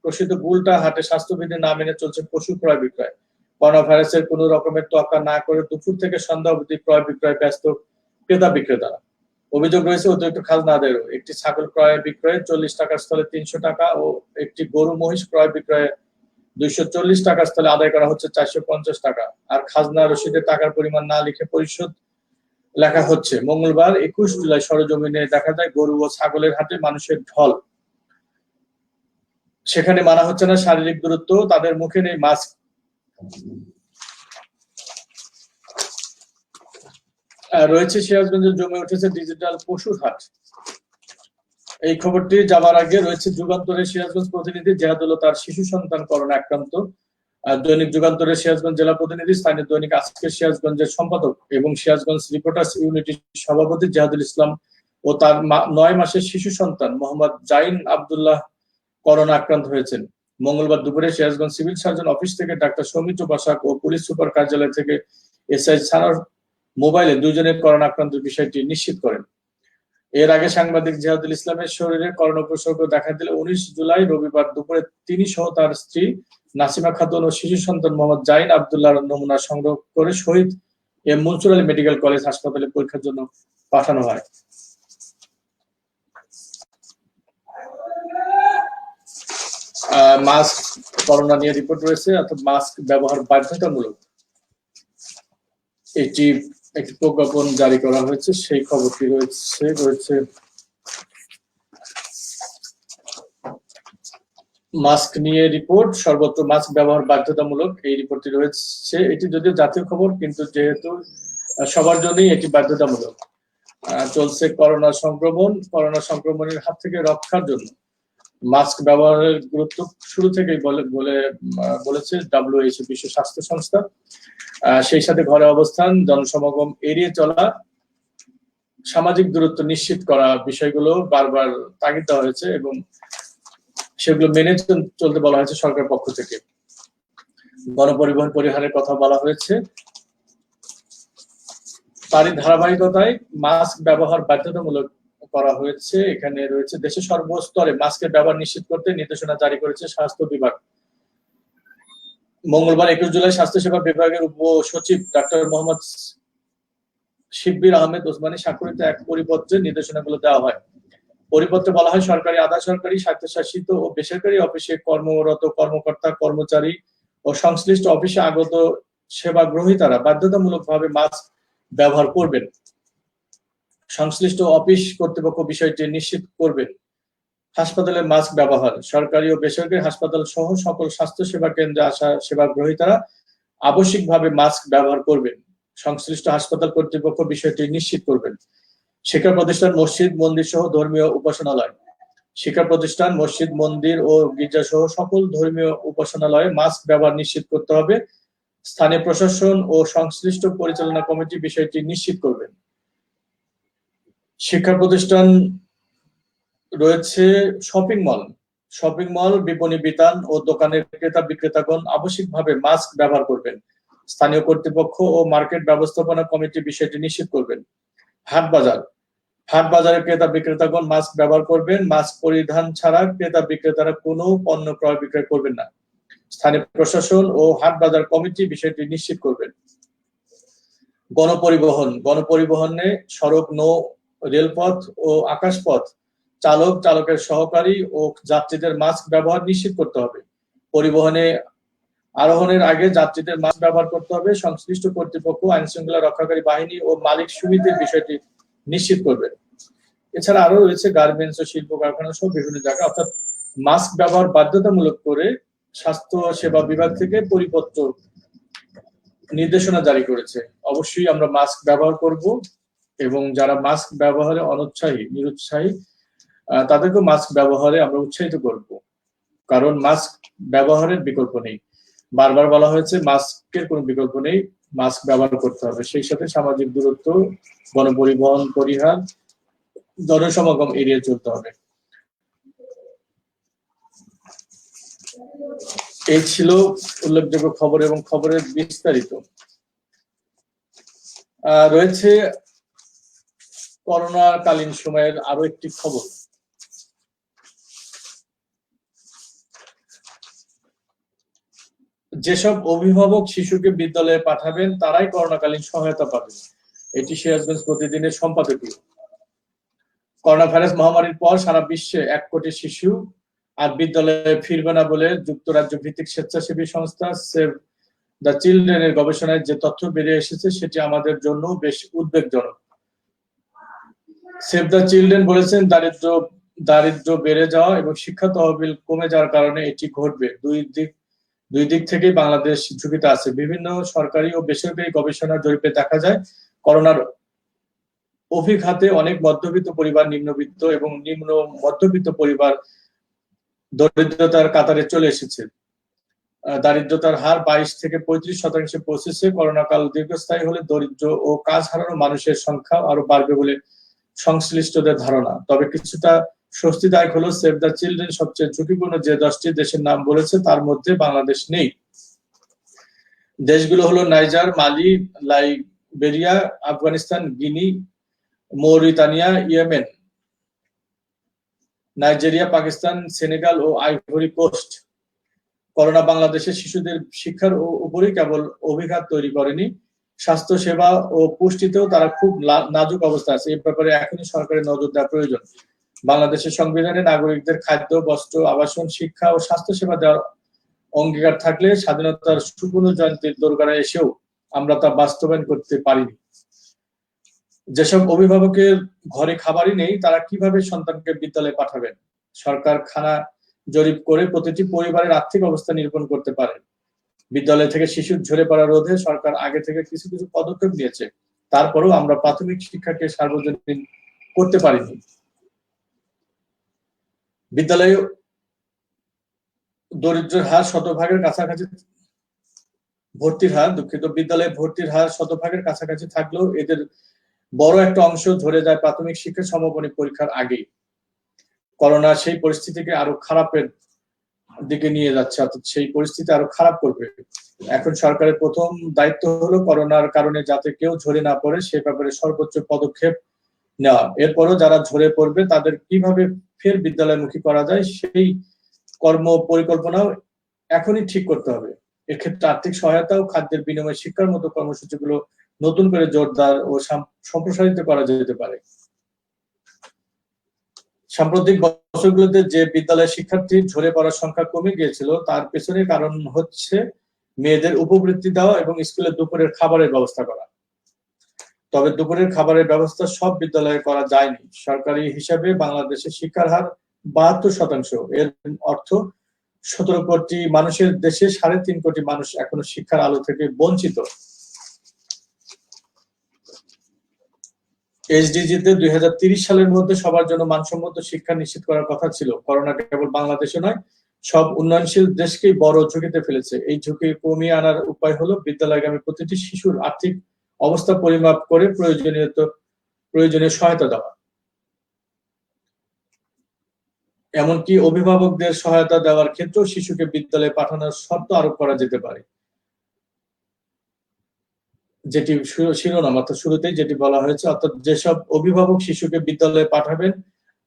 প্রসিদ্ধ গুলটা হাটে স্বাস্থ্যবিধি না মেনে চলছে পশু ক্রয় বিক্রয়। করোনা ভাইরাসের কোনো রকমের তোয়াক্কা না করে দুপুর থেকে সন্ধ্যা অবধি ক্রয় বিক্রয় ব্যস্ত ক্রেতা বিক্রেতারা। অভিযোগ রয়েছে অতিরিক্ত খাজনা আদায়েরও। একটি ছাগল ক্রয় বিক্রয়ে ৪০ টাকার স্থলে ৩০০ টাকা ও একটি গরু মহিষ ক্রয় বিক্রয়ে ২৪০ টাকার স্থলে আদায় করা হচ্ছে ৪৫০ টাকা। আর খাজনা রসিদে টাকার পরিমাণ না লিখে পরিশোধ লেখা হচ্ছে। মঙ্গলবার ২১ জুলাই সরেজমিনে দেখা যায় গরু ও ছাগলের হাটে মানুষের ঢল। সেখানে মানা হচ্ছে না শারীরিক দূরত্ব, তাদের মুখে নেই মাস্ক। রয়েছে সিরাজগঞ্জে জমে উঠেছে ডিজিটাল পশুর হাট। এই খবরটি যাবার আগে রয়েছে যুগান্তরের সিরাজগঞ্জ প্রতিনিধি জেহাদুল তার শিশু সন্তান করোনা আক্রান্ত। দৈনিক যুগান্তরের সিরাজগঞ্জ জেলা প্রতিনিধি, স্থানীয় দৈনিক আজকের সিরাজগঞ্জের সম্পাদক এবং সিরাজগঞ্জ রিপোর্টার্স ইউনিটির সভাপতি জেহাদুল ইসলাম ও তার ৯ মাসের শিশু সন্তান মোহাম্মদ জাইন আব্দুল্লাহ করোনা আক্রান্ত হয়েছেন। মঙ্গলবার দুপুরে সিরাজগঞ্জ সিভিল সার্জন অফিস থেকে ডাক্তার সৌমিত্র বসাক ও পুলিশ সুপার কার্যালয় থেকে এসআই ছাড়ার মোবাইলে দুজনের করোনা আক্রান্তের বিষয়টি নিশ্চিত করেন। এর আগে সাংবাদিক জেহাদুল ইসলামের শরীরে করোনা উপসর্গ দেখা দিলে ১৯ জুলাই রবিবার দুপুরে তিনি সহ তার স্ত্রী নাসিমা খাতুন ও শিশু সন্তান মোহাম্মদ জাইন আব্দুল্লাহর নমুনা সংগ্রহ করে Shaheed M Monsur Ali Medical College হাসপাতালে পরীক্ষার জন্য পাঠানো হয়। মাস্ক, করোনা নিয়ে রিপোর্ট রয়েছে, অর্থাৎ মাস্ক ব্যবহার বাধ্যতামূলক, এটি একটি প্রজ্ঞাপন জারি করা হয়েছে, সেই খবরটি রয়েছে মাস্ক নিয়ে রিপোর্ট। সর্বত্র মাস্ক ব্যবহার বাধ্যতামূলক, এই রিপোর্টটি রয়েছে। এটি যদিও জাতীয় খবর, কিন্তু যেহেতু সবার জন্যই এটি বাধ্যতামূলক। চলছে করোনা সংক্রমণের হাত থেকে রক্ষার জন্য মাস্ক ব্যবহারের গুরুত্ব শুরু থেকেই বলেছে WHO, বিশ্ব স্বাস্থ্য সংস্থা। সেই সাথে ঘরে অবস্থান, জনসমাগম এড়িয়ে চলা সামাজিক দূরত্ব নিশ্চিত করা বিষয়গুলো বারবার তাগিদ দেওয়া হয়েছে এবং সেগুলো মেনে চলতে বলা হয়েছে সরকার পক্ষ থেকে। গণপরিবহন পরিহারের কথা বলা হয়েছে। তারই ধারাবাহিকতায় মাস্ক ব্যবহার বাধ্যতামূলক করা হয়েছে। এখানে রয়েছে দেশের সর্বস্তরে মাস্কের ব্যবহার নিশ্চিত করতে নির্দেশনা জারি করেছে স্বাস্থ্য বিভাগ। মঙ্গলবার 21 জুলাই স্বাস্থ্যসেবা বিভাগের উপসচিব ডাক্তার মোহাম্মদ শিব্বির আহমেদ ওসমানী স্বাক্ষরিত এক পরিপত্রে নির্দেশনাগুলো দেওয়া হয়। পরিপত্রে বলা হয়, সরকারি, আধা সরকারি, স্বায়ত্তশাসিত ও বেসরকারি অফিসে কর্মরত কর্মকর্তা, কর্মচারী ও সংশ্লিষ্ট অফিসে আগত সেবা গ্রহীতারা বাধ্যতামূলকভাবে মাস্ক ব্যবহার করবেন। সংশ্লিষ্ট অফিস কর্তৃপক্ষ বিষয়টি নিশ্চিত করবেন। হাসপাতালে মাস্ক ব্যবহার। সরকারি ও বেসরকারি হাসপাতাল সহ সকল স্বাস্থ্য সেবা কেন্দ্রে আসা সেবা গ্রহীতারা আবশ্যিকভাবে মাস্ক ব্যবহার করবেন। সংশ্লিষ্ট হাসপাতাল কর্তৃপক্ষ বিষয়টি নিশ্চিত করবেন। শিক্ষা প্রতিষ্ঠান, মসজিদ, মন্দির সহ ধর্মীয় উপাসনালয়। শিক্ষা প্রতিষ্ঠান, মসজিদ, মন্দির ও গির্জা সহ সকল ধর্মীয় উপাসনালয়ে মাস্ক ব্যবহার নিশ্চিত করতে হবে। স্থানীয় প্রশাসন ও সংশ্লিষ্ট পরিচালনা কমিটি বিষয়টি নিশ্চিত করবেন। শিক্ষা প্রতিষ্ঠান রয়েছে শপিং মল, বিপণী বিতান ও দোকানের ক্রেতা বিক্রেতাগণ আবশ্যিকভাবে মাস্ক ব্যবহার করবেন। স্থানীয় কর্তৃপক্ষ ও মার্কেট ব্যবস্থাপনা কমিটি বিষয়টি নিশ্চিত করবেন। হাট বাজারের ক্রেতা বিক্রেতাগণ মাস্ক ব্যবহার করবেন। মাস্ক পরিধান ছাড়া ক্রেতা বিক্রেতারা কোনো পণ্য ক্রয় বিক্রয় করবেন না। স্থানীয় প্রশাসন ও হাট বাজার কমিটি বিষয়টি নিশ্চিত করবেন। গণপরিবহনে সড়ক, নৌ, রেলপথ ও আকাশপথ চালক, চালকের সহকারী ও যাত্রীদের মাস্ক ব্যবহার নিশ্চিত করতে হবে। পরিবহনে আরোহণের আগে যাত্রীদের মাস্ক ব্যবহার করতে হবে। সংশ্লিষ্ট কর্তৃপক্ষ আইন শৃঙ্খলা রক্ষাকারী বাহিনী ও মালিক সমিতির বিষয়টি নিশ্চিত করবেন। এছাড়া আরো রয়েছে গার্মেন্টস ও শিল্প কারখানা সহ বিভিন্ন জায়গা, অর্থাৎ মাস্ক ব্যবহার বাধ্যতামূলক করে স্বাস্থ্য সেবা বিভাগ থেকে পরিপত্র নির্দেশনা জারি করেছে। অবশ্যই আমরা মাস্ক ব্যবহার করব এবং যারা মাস্ক ব্যবহারে নিরুৎসাহী তাদেরকে মাস্ক ব্যবহারে আমরা উৎসাহিত করব, কারণ মাস্ক ব্যবহারের বিকল্প নেই। বারবার বলা হয়েছে মাস্কের কোনো বিকল্প নেই, মাস্ক ব্যবহার করতে হবে। সেই সাথে সামাজিক দূরত্ব, গণপরিবহন পরিহার, জনসমাগম এড়িয়ে চলতে হবে। এই ছিল উল্লেখযোগ্য খবর এবং খবরের বিস্তারিত। রয়েছে করোনাকালীন সময়ের আরো একটি খবর। যেসব অভিভাবক শিশুকে বিদ্যালয়ে পাঠাবেন তারাই করোনাকালীন সহায়তা পাবেন। এটি সিরাজগঞ্জ প্রতিদিনের সম্পাদকীয়। করোনা ভাইরাস মহামারীর পর সারা বিশ্বে 1 কোটি শিশু আর বিদ্যালয়ে ফিরবে না বলে যুক্তরাজ্য ভিত্তিক স্বেচ্ছাসেবী সংস্থা সেভ দ্য চিলড্রেনের গবেষণায় যে তথ্য বেরিয়ে এসেছে সেটি আমাদের জন্য বেশ উদ্বেগজনক। সেভ দ্য চিলড্রেন বলেছেন, দারিদ্র বেড়ে যাওয়া এবং শিক্ষা তহবিল কমে যাওয়ার কারণে এটি ঘটবে। দুই দিক থেকেই বাংলাদেশ ঝুঁকিতে আছে। বিভিন্ন সরকারি ও বেসরকারি গবেষণা জরিপে দেখা যায়, করোনার অভিঘাতে অনেক মধ্যবিত্ত পরিবার, নিম্নবিত্ত এবং নিম্ন মধ্যবিত্ত পরিবার দরিদ্রতার কাতারে চলে এসেছে। দারিদ্রতার হার 22 থেকে 35% পৌঁছেছে। করোনাকাল দীর্ঘস্থায়ী হলে দরিদ্র ও কাজ হারানো মানুষের সংখ্যা আরো বাড়বে বলে সংশ্লিষ্টদের ধারণা। তবে কিছুটা স্বস্তিদায়ক হলো, সেভ দ্য চিলড্রেন সবচেয়ে ঝুঁকিপূর্ণ যে 10টি দেশের নাম বলেছে তার মধ্যে বাংলাদেশ নেই। দেশগুলো হলো Niger, Mali, Liberia, Afghanistan, Guinea, Mauritania, Yemen, Nigeria, Pakistan, Senegal ও আইভরি কোস্ট। করোনা বাংলাদেশের শিশুদের শিক্ষার উপরই কেবল অভিঘাত তৈরি করেনি, স্বাস্থ্য সেবা ও পুষ্টিতেও তারা খুব নাজুক অবস্থা আছে। এই ব্যাপারে এখনই সরকারের নজর দেওয়া প্রয়োজন। বাংলাদেশের সংবিধানে নাগরিকদের খাদ্য, বস্ত্র, আবাসন, শিক্ষা ও স্বাস্থ্য সেবা দেওয়ার অঙ্গীকার থাকলে স্বাধীনতার সুপূর্ণ জয়ন্তীর দোরগোড়ায় এসেও আমরা তা বাস্তবায়ন করতে পারিনি। যেসব অভিভাবকের ঘরে খাবারই নেই তারা কিভাবে সন্তানকে বিদ্যালয়ে পাঠাবেন? সরকার খানা জরিপ করে প্রতিটি পরিবারের আর্থিক অবস্থা নিরূপণ করতে পারে। বিদ্যালয় থেকে শিশুর ঝরে পড়া রোধে সরকার আগে থেকে কিছু কিছু পদক্ষেপ নিয়েছে, তারপরেও আমরা প্রাথমিক শিক্ষাকে সার্বজনীন করতে পারিনি। বিদ্যালয়ে দরিদ্রের হার শতভাগের কাছাকাছি, বিদ্যালয়ে ভর্তির হার শতভাগের কাছাকাছি থাকলেও এদের বড় একটা অংশ ধরে যায় প্রাথমিক শিক্ষা সমাপনী পরীক্ষার আগেই। করোনা সেই পরিস্থিতিকে আরো খারাপের দিকে নিয়ে যাচ্ছে, অর্থাৎ সেই পরিস্থিতি আরো খারাপ করবে। এখন সরকারের প্রথম দায়িত্ব হলো করোনার কারণে যাতে কেউ ঝরে না পড়ে সে ব্যাপারে সর্বোচ্চ পদক্ষেপ নেওয়া। এরপরও যারা ঝরে পড়বে তাদের কিভাবে ফের বিদ্যালয়মুখী করা যায় সেই কর্ম পরিকল্পনাও এখনই ঠিক করতে হবে। এক্ষেত্রে আর্থিক সহায়তা ও খাদ্যের বিনিময়ে শিক্ষার মতো কর্মসূচিগুলো নতুন করে জোরদার ও সম্প্রসারিত করা যেতে পারে। সাম্প্রতিক বছরগুলোতে যে বিদ্যালয়ের শিক্ষার্থী ঝরে পড়ার সংখ্যা কমে গিয়েছিল তার পেছনে কারণ হচ্ছে মেয়েদের উপবৃত্তি দেওয়া এবং স্কুলে দুপুরের খাবারের ব্যবস্থা করা। তবে দুপুরের খাবারের ব্যবস্থা সব বিদ্যালয়ে করা যায়নি। সরকারি হিসাবে বাংলাদেশের শিক্ষার হার ৭২%। এর অর্থ ১৭ কোটি মানুষের দেশে ৩.৫ কোটি মানুষ এখনো শিক্ষার আলো থেকে বঞ্চিত। এসডিজিতে ২০৩০ সালের মধ্যে সবার জন্য মানসম্মত শিক্ষা নিশ্চিত করার কথা ছিল। করোনা কেবল বাংলাদেশে নয়, সব উন্নয়নশীল দেশকেই বড় ঝুঁকিতে ফেলেছে। এই ঝুঁকি কমিয়ে আনার উপায় হলো বিদ্যালয়গামী প্রতিটি শিশুর আর্থিক অবস্থা পরিমাপ করে প্রয়োজনীয় সহায়তা দেওয়া। এমনকি অভিভাবকদের সহায়তা দেওয়ার ক্ষেত্রেও শিশুকে বিদ্যালয়ে পাঠানোর শর্ত আরোপ করা যেতে পারে, যেটি শিরোনাম অর্থাৎ শুরুতেই যেটি বলা হয়েছে, অর্থাৎ যেসব অভিভাবক শিশুকে বিদ্যালয়ে পাঠাবেন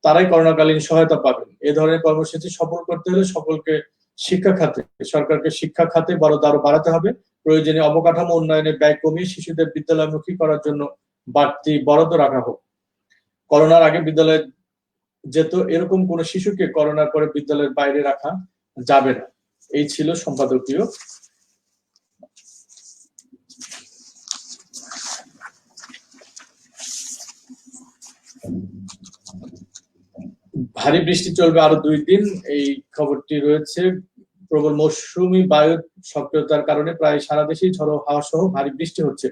তারাই করোনাকালীন সহায়তা পাবেন। এ ধরনের কর্মসূচি সফল করতে হলে সকলকে সরকারকে শিক্ষা খাতে বরাদ্দ আরো বাড়াতে হবে। প্রয়োজনীয় অবকাঠামো উন্নয়নে ব্যয় কমিয়ে শিশুদের বিদ্যালয়মুখী করার জন্য বাড়তি বরাদ্দ রাখা হোক। করোনার আগে বিদ্যালয়ে যেত এরকম কোন শিশুকে করোনার পরে বিদ্যালয়ের বাইরে রাখা যাবে না। এই ছিল সম্পাদকীয়। ভারী বৃষ্টি চলবে আরো ২ দিন, এই খবরটি রয়েছে। প্রবল মৌসুমী বায়ুর সক্রিয়তার কারণে প্রায় সারা দেশেই ঝড়ো হাওয়া সহ ভারী বৃষ্টি হচ্ছে।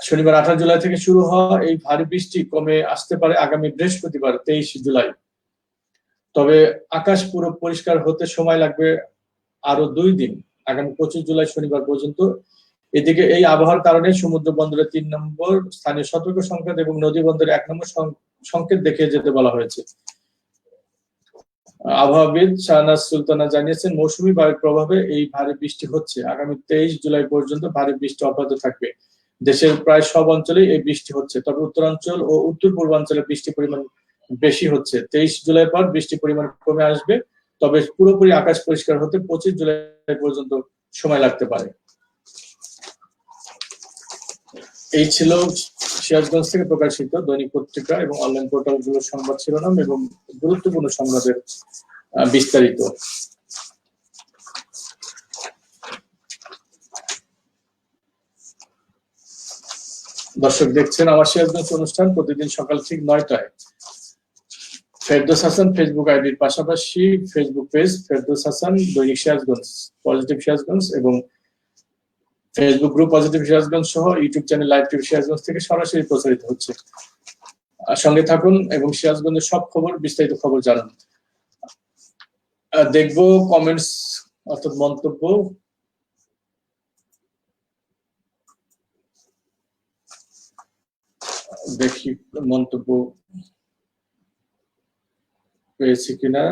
শনিবার ২৮ জুলাই থেকে শুরু হওয়া এই ভারী বৃষ্টি কমে আসতে পারে আগামী বৃহস্পতিবার ২৩ জুলাই। তবে আকাশ পুরো পরিষ্কার হতে সময় লাগবে আরো ২ দিন, আগামী ২৫ জুলাই শনিবার পর্যন্ত। এদিকে এই আবহাওয়ার কারণে সমুদ্র বন্দরে ৩ নম্বর স্থানীয় সতর্ক সংকেত এবং নদী বন্দরে ১ নম্বর সংকেত দেখে যেতে বলা হয়েছে। আবহাওয়াবিদ শাহনাজ সুলতানা জানিয়েছেন, মৌসুমী বায়ুর প্রভাবে এই ভারী বৃষ্টি হচ্ছে। আগামী ২৩ জুলাই পর্যন্ত ভারী বৃষ্টি অব্যাহত থাকবে। দেশের প্রায় সব অঞ্চলেই এই বৃষ্টি হচ্ছে, তবে উত্তরাঞ্চল ও উত্তর পূর্বাঞ্চলে বৃষ্টির পরিমাণ বেশি হচ্ছে। ২৩ জুলাই পর বৃষ্টির পরিমাণ কমে আসবে, তবে পুরোপুরি আকাশ পরিষ্কার হতে ২৫ জুলাই পর্যন্ত সময় লাগতে পারে। এই ছিল সিরাজগঞ্জ থেকে প্রকাশিত দৈনিক পত্রিকা এবং অনলাইন পোর্টালগুলোর সংবাদ শিরোনাম এবং গুরুত্বপূর্ণ সংবাদের বিস্তারিত। দর্শক দেখছেন আমার সিরাজগঞ্জ অনুষ্ঠান প্রতিদিন সকাল ঠিক ৯টায়। ফেরদৌস হাসান ফেসবুক আইডির পাশাপাশি ফেসবুক পেজ ফেরদৌস হাসান দৈনিক সিরাজগঞ্জ, পজিটিভ সিরাজগঞ্জ এবং ফেসবুক গ্রুপ পজিটিভ সিরাজগঞ্জ সহ YouTube channel live TV Sirajganj থেকে সরাসরি প্রচারিত হচ্ছে। সঙ্গে থাকুন এবং সিরাজগঞ্জের সব খবর, বিস্তারিত খবর জানুন। দেখবো কমেন্টস অর্থাৎ মন্তব্য। দেখি মন্তব্য পেয়েছি কিনা।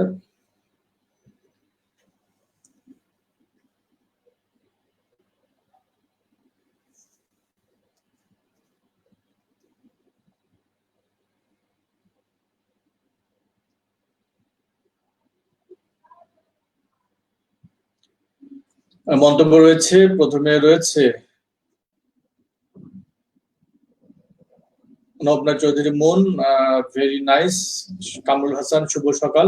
মন্তব্য রয়েছে, প্রথমে রয়েছে নবনা চৌধুরী মন, ভেরি নাইস। কামরুল হাসান শুভ সকাল।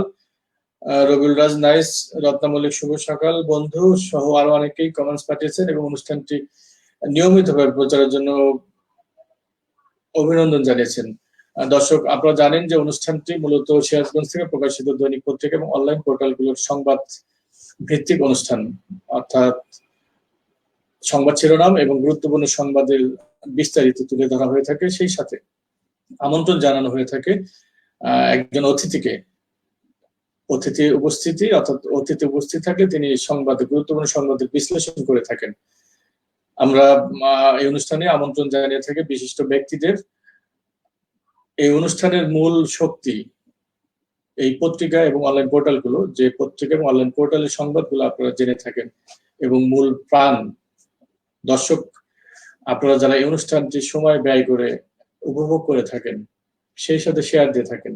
রবিউল রাজ নাইস। রত্না মল্লিক শুভ সকাল। বন্ধু সহ আরো অনেকেই কমেন্টস পাঠিয়েছেন এবং অনুষ্ঠানটি নিয়মিতভাবে প্রচারের জন্য অভিনন্দন জানিয়েছেন। দর্শক আপনারা জানেন যে অনুষ্ঠানটি মূলত সিরাজগঞ্জ থেকে প্রকাশিত দৈনিক পত্রিকা এবং অনলাইন পোর্টালগুলোর সংবাদ ভিত্তিক অনুষ্ঠান, অর্থাৎ সংবাদ শিরোনাম এবং গুরুত্বপূর্ণ সংবাদের বিস্তারিত তুলে ধরা হয়ে থাকে। সেই সাথে আমন্ত্রণ জানানো হয়ে থাকে একজন অতিথিকে। অতিথি উপস্থিত থাকলে তিনি গুরুত্বপূর্ণ সংবাদের বিশ্লেষণ করে থাকেন। আমরা এই অনুষ্ঠানে আমন্ত্রণ জানিয়ে থাকি বিশিষ্ট ব্যক্তিদের। এই অনুষ্ঠানের মূল শক্তি এই পত্রিকা এবং অনলাইন পোর্টালগুলো, যে পত্রিকা এবং অনলাইন পোর্টালের সংবাদগুলো আপনারা জেনে থাকেন, এবং মূল প্রাণ দর্শক আপনারা যারা এই অনুষ্ঠানটি সময় ব্যয় করে উপভোগ করে থাকেন, সেই সাথে শেয়ার দিয়ে থাকেন,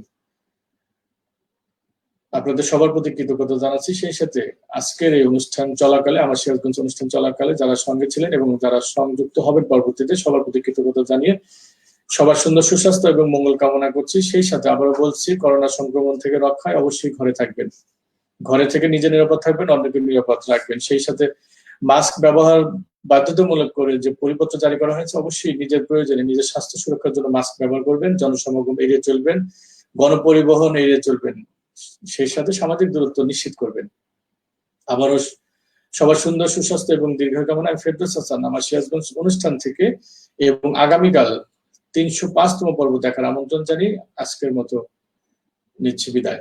আপনাদের সবার প্রতি কৃতজ্ঞতা জানাচ্ছি। সেই সাথে আজকের এই অনুষ্ঠান চলাকালে, আমার সিরাজগঞ্জ অনুষ্ঠান চলাকালে যারা সঙ্গে ছিলেন এবং যারা সংযুক্ত হবেন পরবর্তীতে, সবার প্রতি কৃতজ্ঞতা জানিয়ে সবার সুন্দর সুস্বাস্থ্য এবং মঙ্গল কামনা করছি। সেই সাথে আবারও বলছি, করোনা সংক্রমণ থেকে রক্ষায় অবশ্যই ঘরে থাকবেন, ঘরে থেকে নিজে নিরাপদ থাকবেন, অন্যকে নিরাপদ রাখবেন। সেই সাথে মাস্ক ব্যবহার বাধ্যতামূলক করে যে পরিপত্র জারি করা হয়েছে, অবশ্যই নিজের প্রয়োজনে নিজের স্বাস্থ্য সুরক্ষার জন্য মাস্ক ব্যবহার করবেন, জনসমাগম এড়িয়ে চলবেন, গণপরিবহন এড়িয়ে চলবেন, সেই সাথে সামাজিক দূরত্ব নিশ্চিত করবেন। আবারও সবার সুন্দর সুস্বাস্থ্য এবং দীর্ঘ কামনায় ফেরদৌস হাসান আমার সিরাজগঞ্জ অনুষ্ঠান থেকে, এবং আগামীকাল 305তম পর্ব দেখার আমন্ত্রণ জানিয়ে আজকের মতো নিচ্ছি বিদায়।